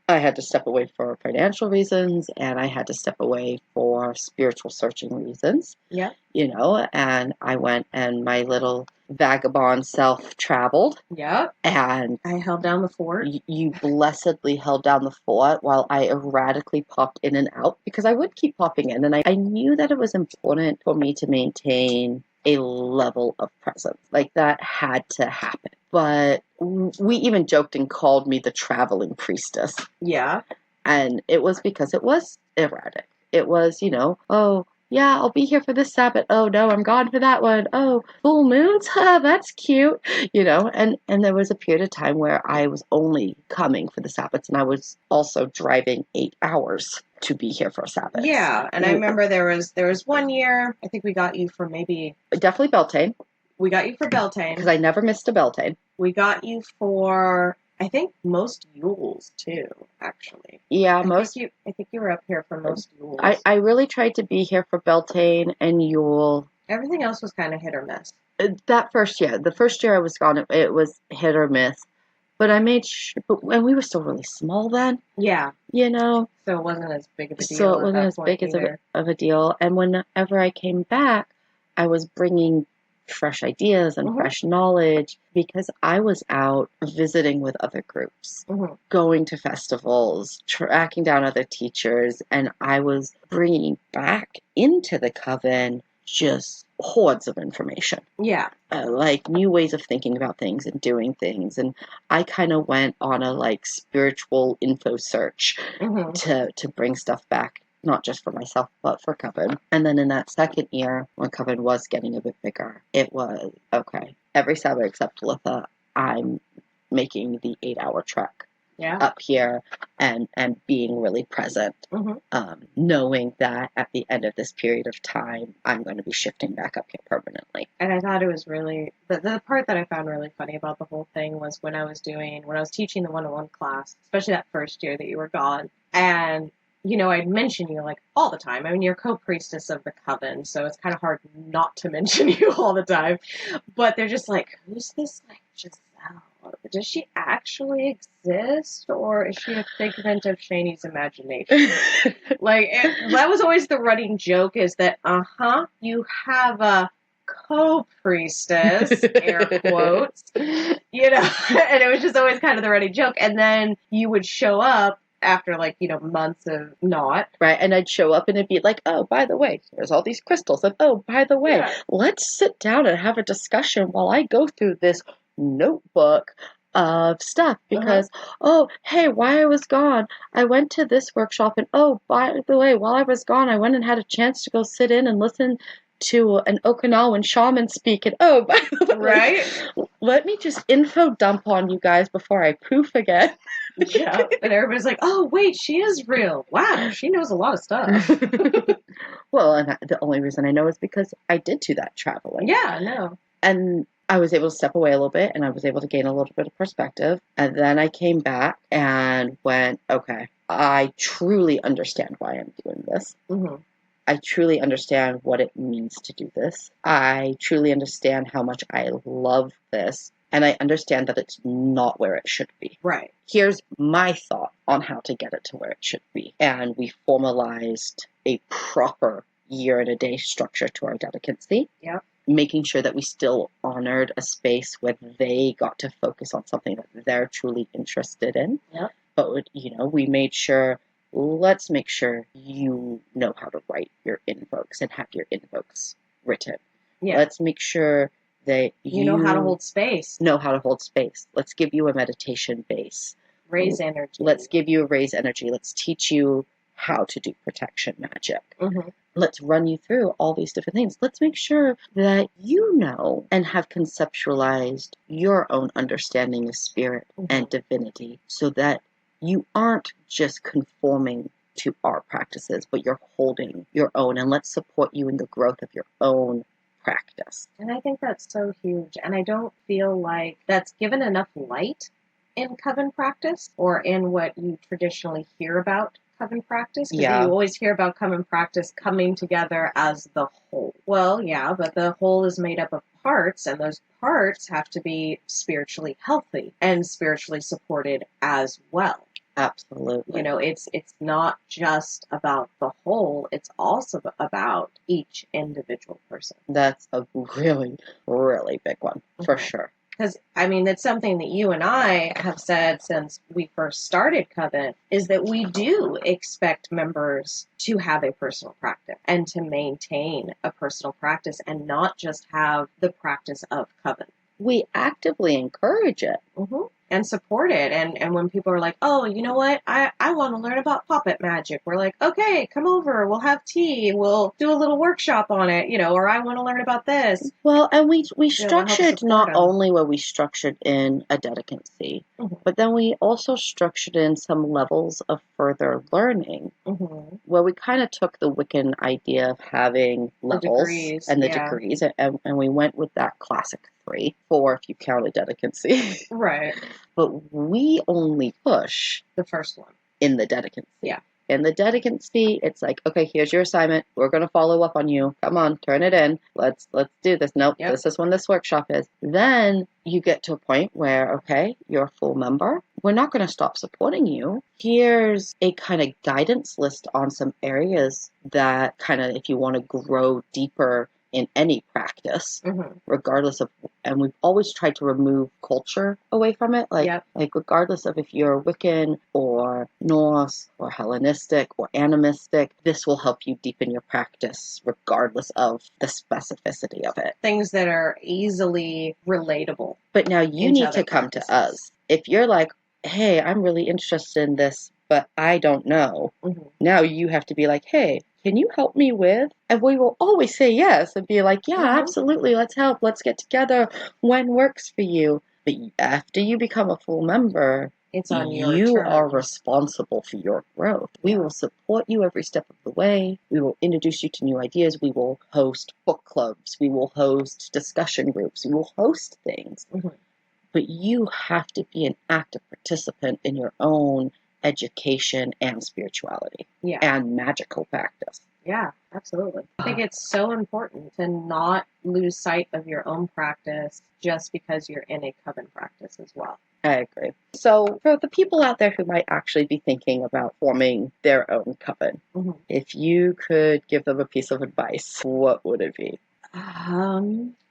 I had to step away for financial reasons, and I had to step away for spiritual searching reasons. Yeah. And I went and my little vagabond self traveled. Yep. And I held down the fort. You blessedly held down the fort while I erratically popped in and out, because I would keep popping in, and I knew that it was important for me to maintain a level of presence. Like, that had to happen. But we even joked and called me the traveling priestess. Yeah. And it was because it was erratic. It was, oh, yeah, I'll be here for this Sabbath. Oh, no, I'm gone for that one. Oh, full moons? That's cute. And there was a period of time where I was only coming for the Sabbaths, and I was also driving 8 hours to be here for a Sabbath. Yeah, and I remember there was 1 year, I think we got you for definitely Beltane. We got you for Beltane. Because I never missed a Beltane. We got you for, I think, most Yules, too, actually. Yeah, I think you were up here for most Yules. I really tried to be here for Beltane and Yule. Everything else was kind of hit or miss. That first year. The first year I was gone, it was hit or miss. But I made sure, and we were still really small then. Yeah. So it wasn't as big of a deal. So it wasn't as big of a deal. And whenever I came back, I was bringing fresh ideas and fresh knowledge, because I was out visiting with other groups, going to festivals, tracking down other teachers, and I was bringing back into the coven just hordes of information. Yeah. Like new ways of thinking about things and doing things. And I kind of went on a like spiritual info search to bring stuff back, not just for myself, but for Coven. And then in that second year, when Coven was getting a bit bigger, it was, okay, every Sabbath except Litha, I'm making the 8-hour trek up here and being really present, knowing that at the end of this period of time, I'm going to be shifting back up here permanently. And I thought it was really, the part that I found really funny about the whole thing was when I was teaching the 101 class, especially that first year that you were gone, and you know, I'd mention you like all the time. I mean, you're co-priestess of the Coven, so it's kind of hard not to mention you all the time. But they're just like, who's this like Giselle? Does she actually exist, or is she a figment of Chayney's imagination? Like, that was always the running joke, is that, you have a co-priestess, air quotes, you know, and it was just always kind of the running joke. And then you would show up after, like, you know, months of not. Right, and I'd show up and it'd be like, oh, by the way, there's all these crystals, and oh, by the way, let's sit down and have a discussion while I go through this notebook of stuff, because oh, hey, while I was gone, I went to this workshop, and oh, by the way, while I was gone, I went and had a chance to go sit in and listen to an Okinawan shaman speak, and oh, by the way, let me just info dump on you guys before I poof again. Yeah, and everybody's like, oh, wait, she is real. Wow, she knows a lot of stuff. Well, and the only reason I know is because I did do that traveling. Yeah, I know. And I was able to step away a little bit, and I was able to gain a little bit of perspective. And then I came back and went, okay, I truly understand why I'm doing this. I truly understand what it means to do this. I truly understand how much I love this. And I understand that it's not where it should be. Right. Here's my thought on how to get it to where it should be. And we formalized a proper year and a day structure to our dedicancy. Yep. Making sure that we still honored a space where they got to focus on something that they're truly interested in. Yep. But, you know, we made sure, let's make sure you know how to write your invokes and have your invokes written. Yeah. Let's make sure that you know how to hold space. Let's give you a meditation base. Raise energy. Let's give you a raise energy. Let's teach you how to do protection magic. Let's run you through all these different things. Let's make sure that you know and have conceptualized your own understanding of spirit and divinity, so that you aren't just conforming to our practices, but you're holding your own, and let's support you in the growth of your own practice. And I think that's so huge. And I don't feel like that's given enough light in Coven practice, or in what you traditionally hear about Coven practice. Because you always hear about Coven practice coming together as the whole. Well, yeah, but the whole is made up of parts, and those parts have to be spiritually healthy and spiritually supported as well. Absolutely. You know, it's not just about the whole, it's also about each individual person. That's a really, really big one, for sure. Because, I mean, that's something that you and I have said since we first started Coven, is that we do expect members to have a personal practice and to maintain a personal practice, and not just have the practice of Coven. We actively encourage it. And support it. And when people are like, oh, you know what? I want to learn about puppet magic. We're like, okay, come over. We'll have tea. We'll do a little workshop on it, you know, or I want to learn about this. Well, and we structured not only were we structured in a dedicancy, but then we also structured in some levels of further learning, where we kind of took the Wiccan idea of having levels and the degrees, and we went with that classic 3, 4 if you count a dedicancy. Right. But we only push the first one in the dedicancy. Yeah. In the dedicancy, it's like, okay, here's your assignment. We're going to follow up on you. Come on, turn it in. Let's do this. Nope, this is when this workshop is. Then you get to a point where, okay, you're a full member. We're not going to stop supporting you. Here's a kind of guidance list on some areas that kind of, if you want to grow deeper in any practice, Mm-hmm. regardless of, and we've always tried to remove culture away from it. Like regardless of if you're Wiccan or Norse or Hellenistic or animistic, this will help you deepen your practice regardless of the specificity of it. Things that are easily relatable. But now you need to come to us. If you're like, hey, I'm really interested in this, but I don't know. Mm-hmm. Now you have to be like, hey, can you help me with? And we will always say yes and be like, yeah, mm-hmm. absolutely. Let's help. Let's get together. When works for you. But after you become a full member, it's on your you terms. are responsible for your growth. Yeah. We will support you every step of the way. We will introduce you to new ideas. We will host book clubs. We will host discussion groups. We will host things. Mm-hmm. But you have to be an active participant in your own education and spirituality and magical practice. Yeah, absolutely. I think it's so important to not lose sight of your own practice just because you're in a coven practice as well. I agree. So for the people out there who might actually be thinking about forming their own coven, mm-hmm. if you could give them a piece of advice, what would it be?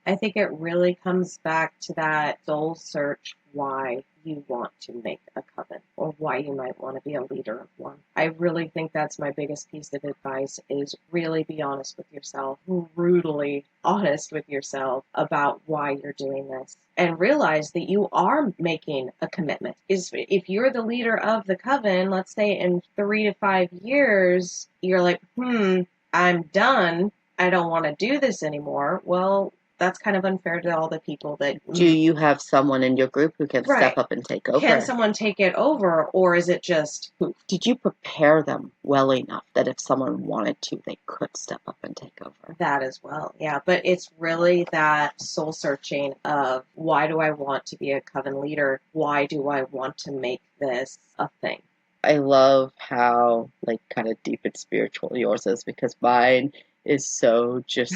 I think it really comes back to that soul search why you want to make a coven or why you might want to be a leader of one. I really think that's my biggest piece of advice is really be honest with yourself, brutally honest with yourself about why you're doing this and realize that you are making a commitment. If you're the leader of the coven, let's say in 3 to 5 years, you're like, I'm done. I don't want to do this anymore. Well, that's kind of unfair to all the people that... Do you have someone in your group who can step up and take over? Can someone take it over, or is it just... Did you prepare them well enough that if someone wanted to, they could step up and take over? That as well, yeah. But it's really that soul searching of why do I want to be a coven leader? Why do I want to make this a thing? I love how, kind of deep and spiritual yours is, because mine is so just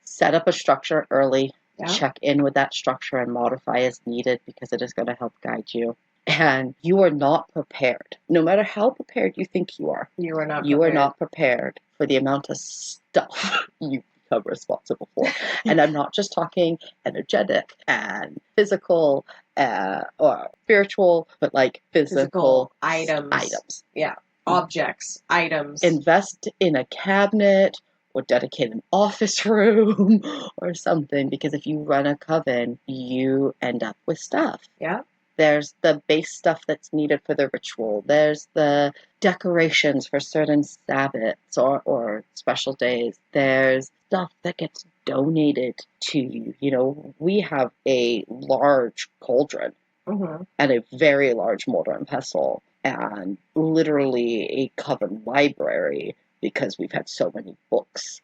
set up a structure early, check in with that structure and modify as needed because it is going to help guide you. And you are not prepared. No matter how prepared you think you are, you are not prepared for the amount of stuff you become responsible for. And I'm not just talking energetic and physical or spiritual, but physical items. Yeah. Objects, items. Invest in a cabinet or dedicate an office room or something, because if you run a coven, you end up with stuff. Yeah. There's the base stuff that's needed for the ritual. There's the decorations for certain Sabbats or special days. There's stuff that gets donated to you. You know, we have a large cauldron mm-hmm. and a very large mortar and pestle and literally a coven library, because we've had so many books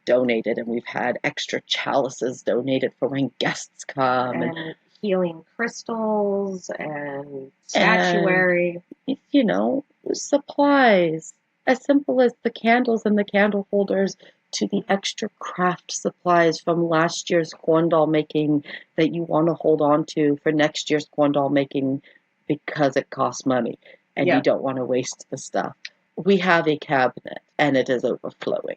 donated, and we've had extra chalices donated for when guests come. And healing crystals and statuary. And, supplies. As simple as the candles and the candle holders to the extra craft supplies from last year's corn doll making that you want to hold on to for next year's corn doll making because it costs money and you don't want to waste the stuff. We have a cabinet and it is overflowing.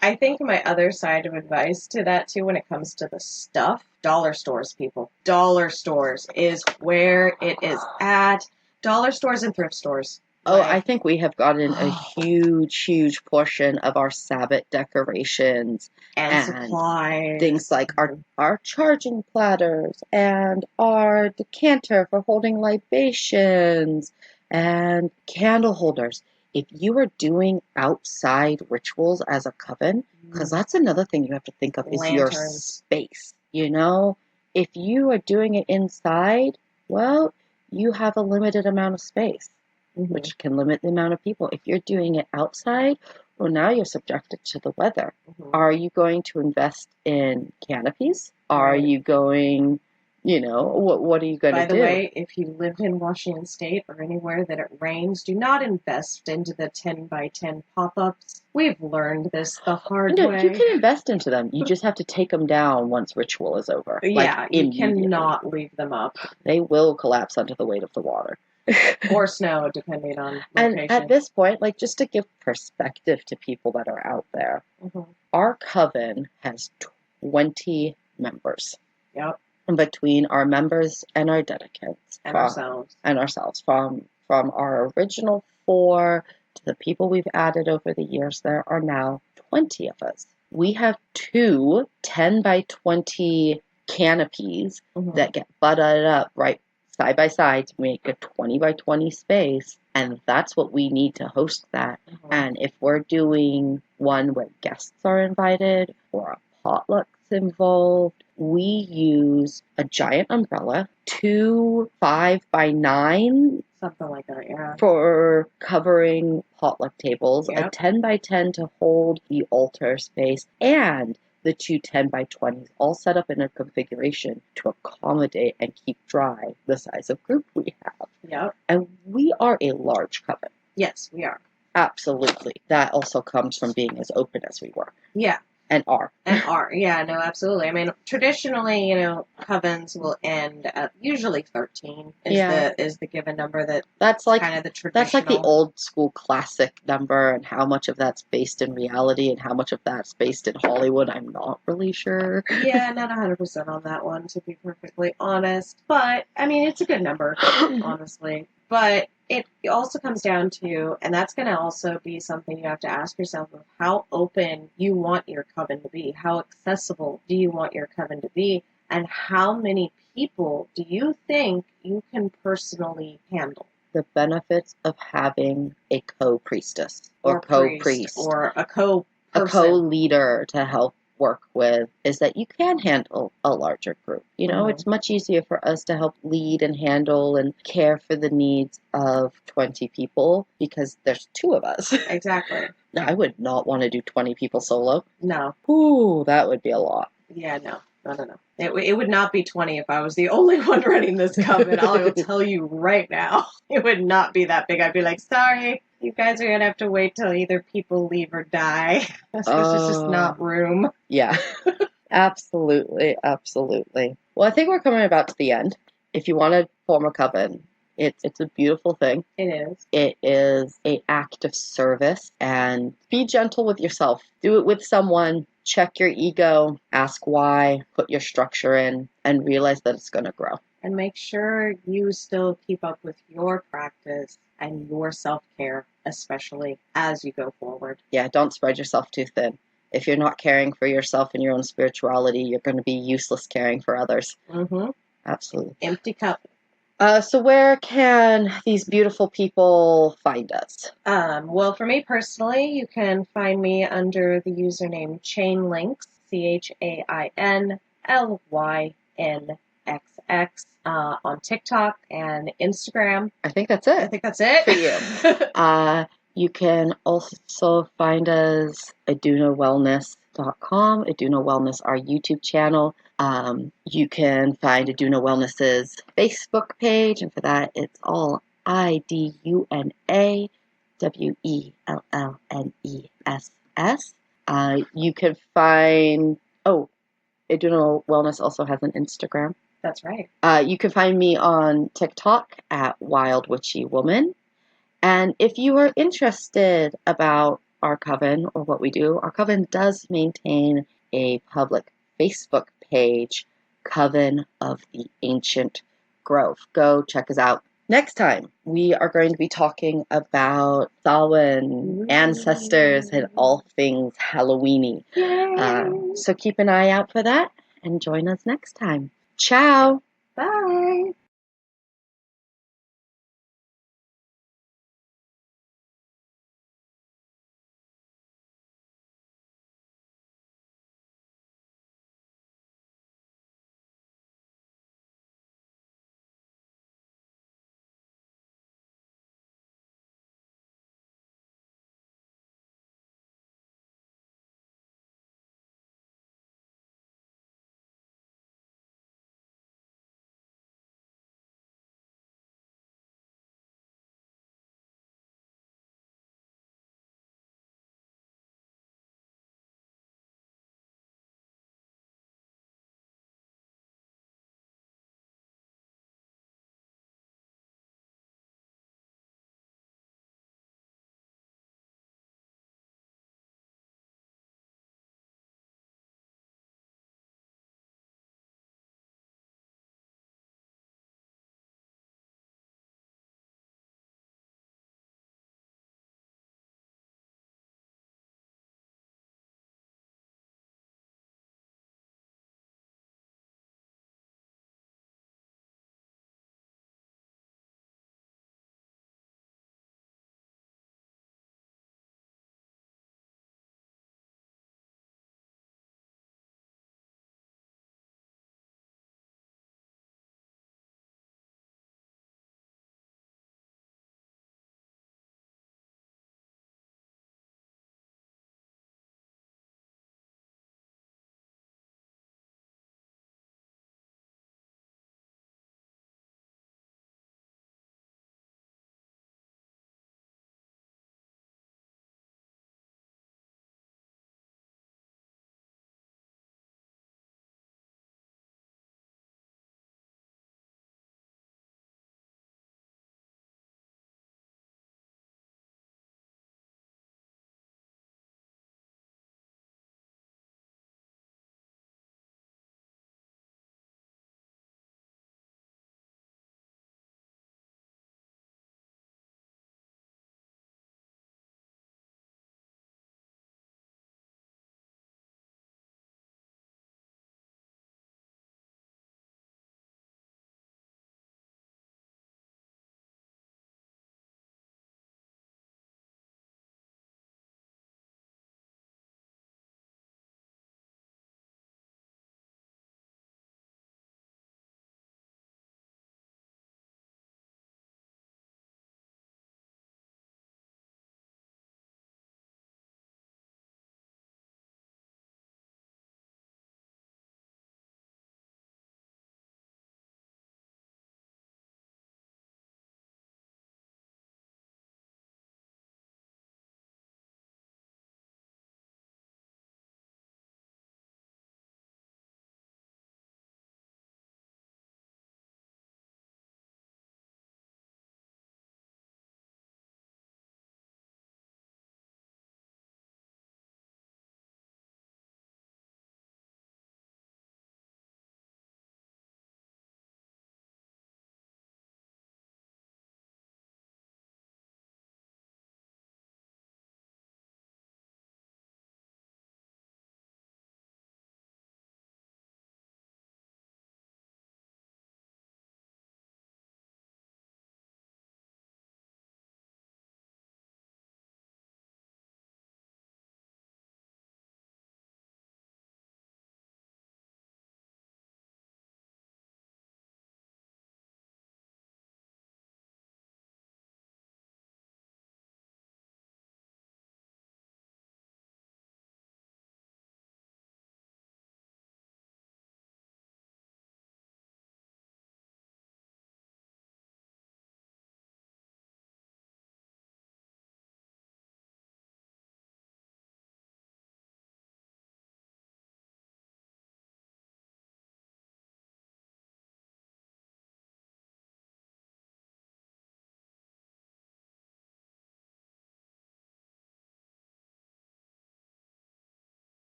I think my other side of advice to that too, when it comes to the stuff, dollar stores, people. Dollar stores is where it is at. Dollar stores and thrift stores. Oh, I think we have gotten a huge portion of our Sabbat decorations and supplies. Things like our charging platters and our decanter for holding libations and candle holders. If you are doing outside rituals as a coven, because that's another thing you have to think of is your space. If you are doing it inside, well, you have a limited amount of space, mm-hmm. which can limit the amount of people. If you're doing it outside, well, now you're subjected to the weather. Mm-hmm. Are you going to invest in canopies? Are you going... what are you going to do? By the way, if you live in Washington State or anywhere that it rains, do not invest into the 10 by 10 pop-ups. We've learned this the hard way. You can invest into them. You just have to take them down once ritual is over. Yeah, you cannot leave them up. They will collapse under the weight of the water. Or snow, depending on location. And at this point, like, just to give perspective to people that are out there, our coven has 20 members. Yep. And between our members and our dedicants. And ourselves. And ourselves. From our original 4 to the people we've added over the years, there are now 20 of us. We have 2 10 by 20 canopies that get butted up right side by side to make a 20 by 20 space, and that's what we need to host that. And if we're doing one where guests are invited or a potluck's involved, we use a giant umbrella, 2 5 by 9 something like that, yeah, for covering potluck tables, yep. a 10 by 10 to hold the altar space, and the 2 10 by 20s all set up in a configuration to accommodate and keep dry the size of group we have. Yep. And we are a large coven. Yes, we are. Absolutely. That also comes from being as open as we were. Yeah. And are. Yeah, no, absolutely. I mean, traditionally, covens will end at usually 13 is the given number that's like kind of the traditional. That's like the old school classic number, and how much of that's based in reality and how much of that's based in Hollywood, I'm not really sure. Yeah, not 100% on that one, to be perfectly honest. But, I mean, it's a good number, honestly. But it also comes down to, and that's going to also be something you have to ask yourself, of how open you want your coven to be. How accessible do you want your coven to be? And how many people do you think you can personally handle? The benefits of having a co-priestess or co-priest or a co-person. A co-leader to help work with is that you can handle a larger group. It's much easier for us to help lead and handle and care for the needs of 20 people because there's 2 of us. Exactly. Now, I would not want to do 20 people solo. No. Ooh, that would be a lot. Yeah, no. It would not be 20 if I was the only one running this coven. I will tell you right now. It would not be that big. I'd be like, sorry, you guys are going to have to wait till either people leave or die. There's just not room. Yeah, absolutely. Well, I think we're coming about to the end. If you want to form a coven, it's a beautiful thing. It is. It is an act of service, and be gentle with yourself. Do it with someone. Check your ego, ask why, put your structure in, and realize that it's going to grow. And make sure you still keep up with your practice and your self-care, especially as you go forward. Yeah, don't spread yourself too thin. If you're not caring for yourself and your own spirituality, you're going to be useless caring for others. Mm-hmm. Absolutely. Empty cup. So where can these beautiful people find us? Well, for me personally, you can find me under the username Chainlinks, ChainLynxx, on TikTok and Instagram. I think that's it. For you. You can also find us at AdunaWellness.com, Aduna Wellness, our YouTube channel. You can find Aduna Wellness's Facebook page, and for that, it's all IDUNAWELLNESS. You can find, Aduna Wellness also has an Instagram. That's right. You can find me on TikTok at Wild Witchy Woman. And if you are interested about our coven or what we do, our coven does maintain a public Facebook page, Coven of the Ancient Grove. Go check us out. Next time, we are going to be talking about Samhain, ancestors, and all things Halloweeny. So keep an eye out for that and join us next time. Ciao. Bye.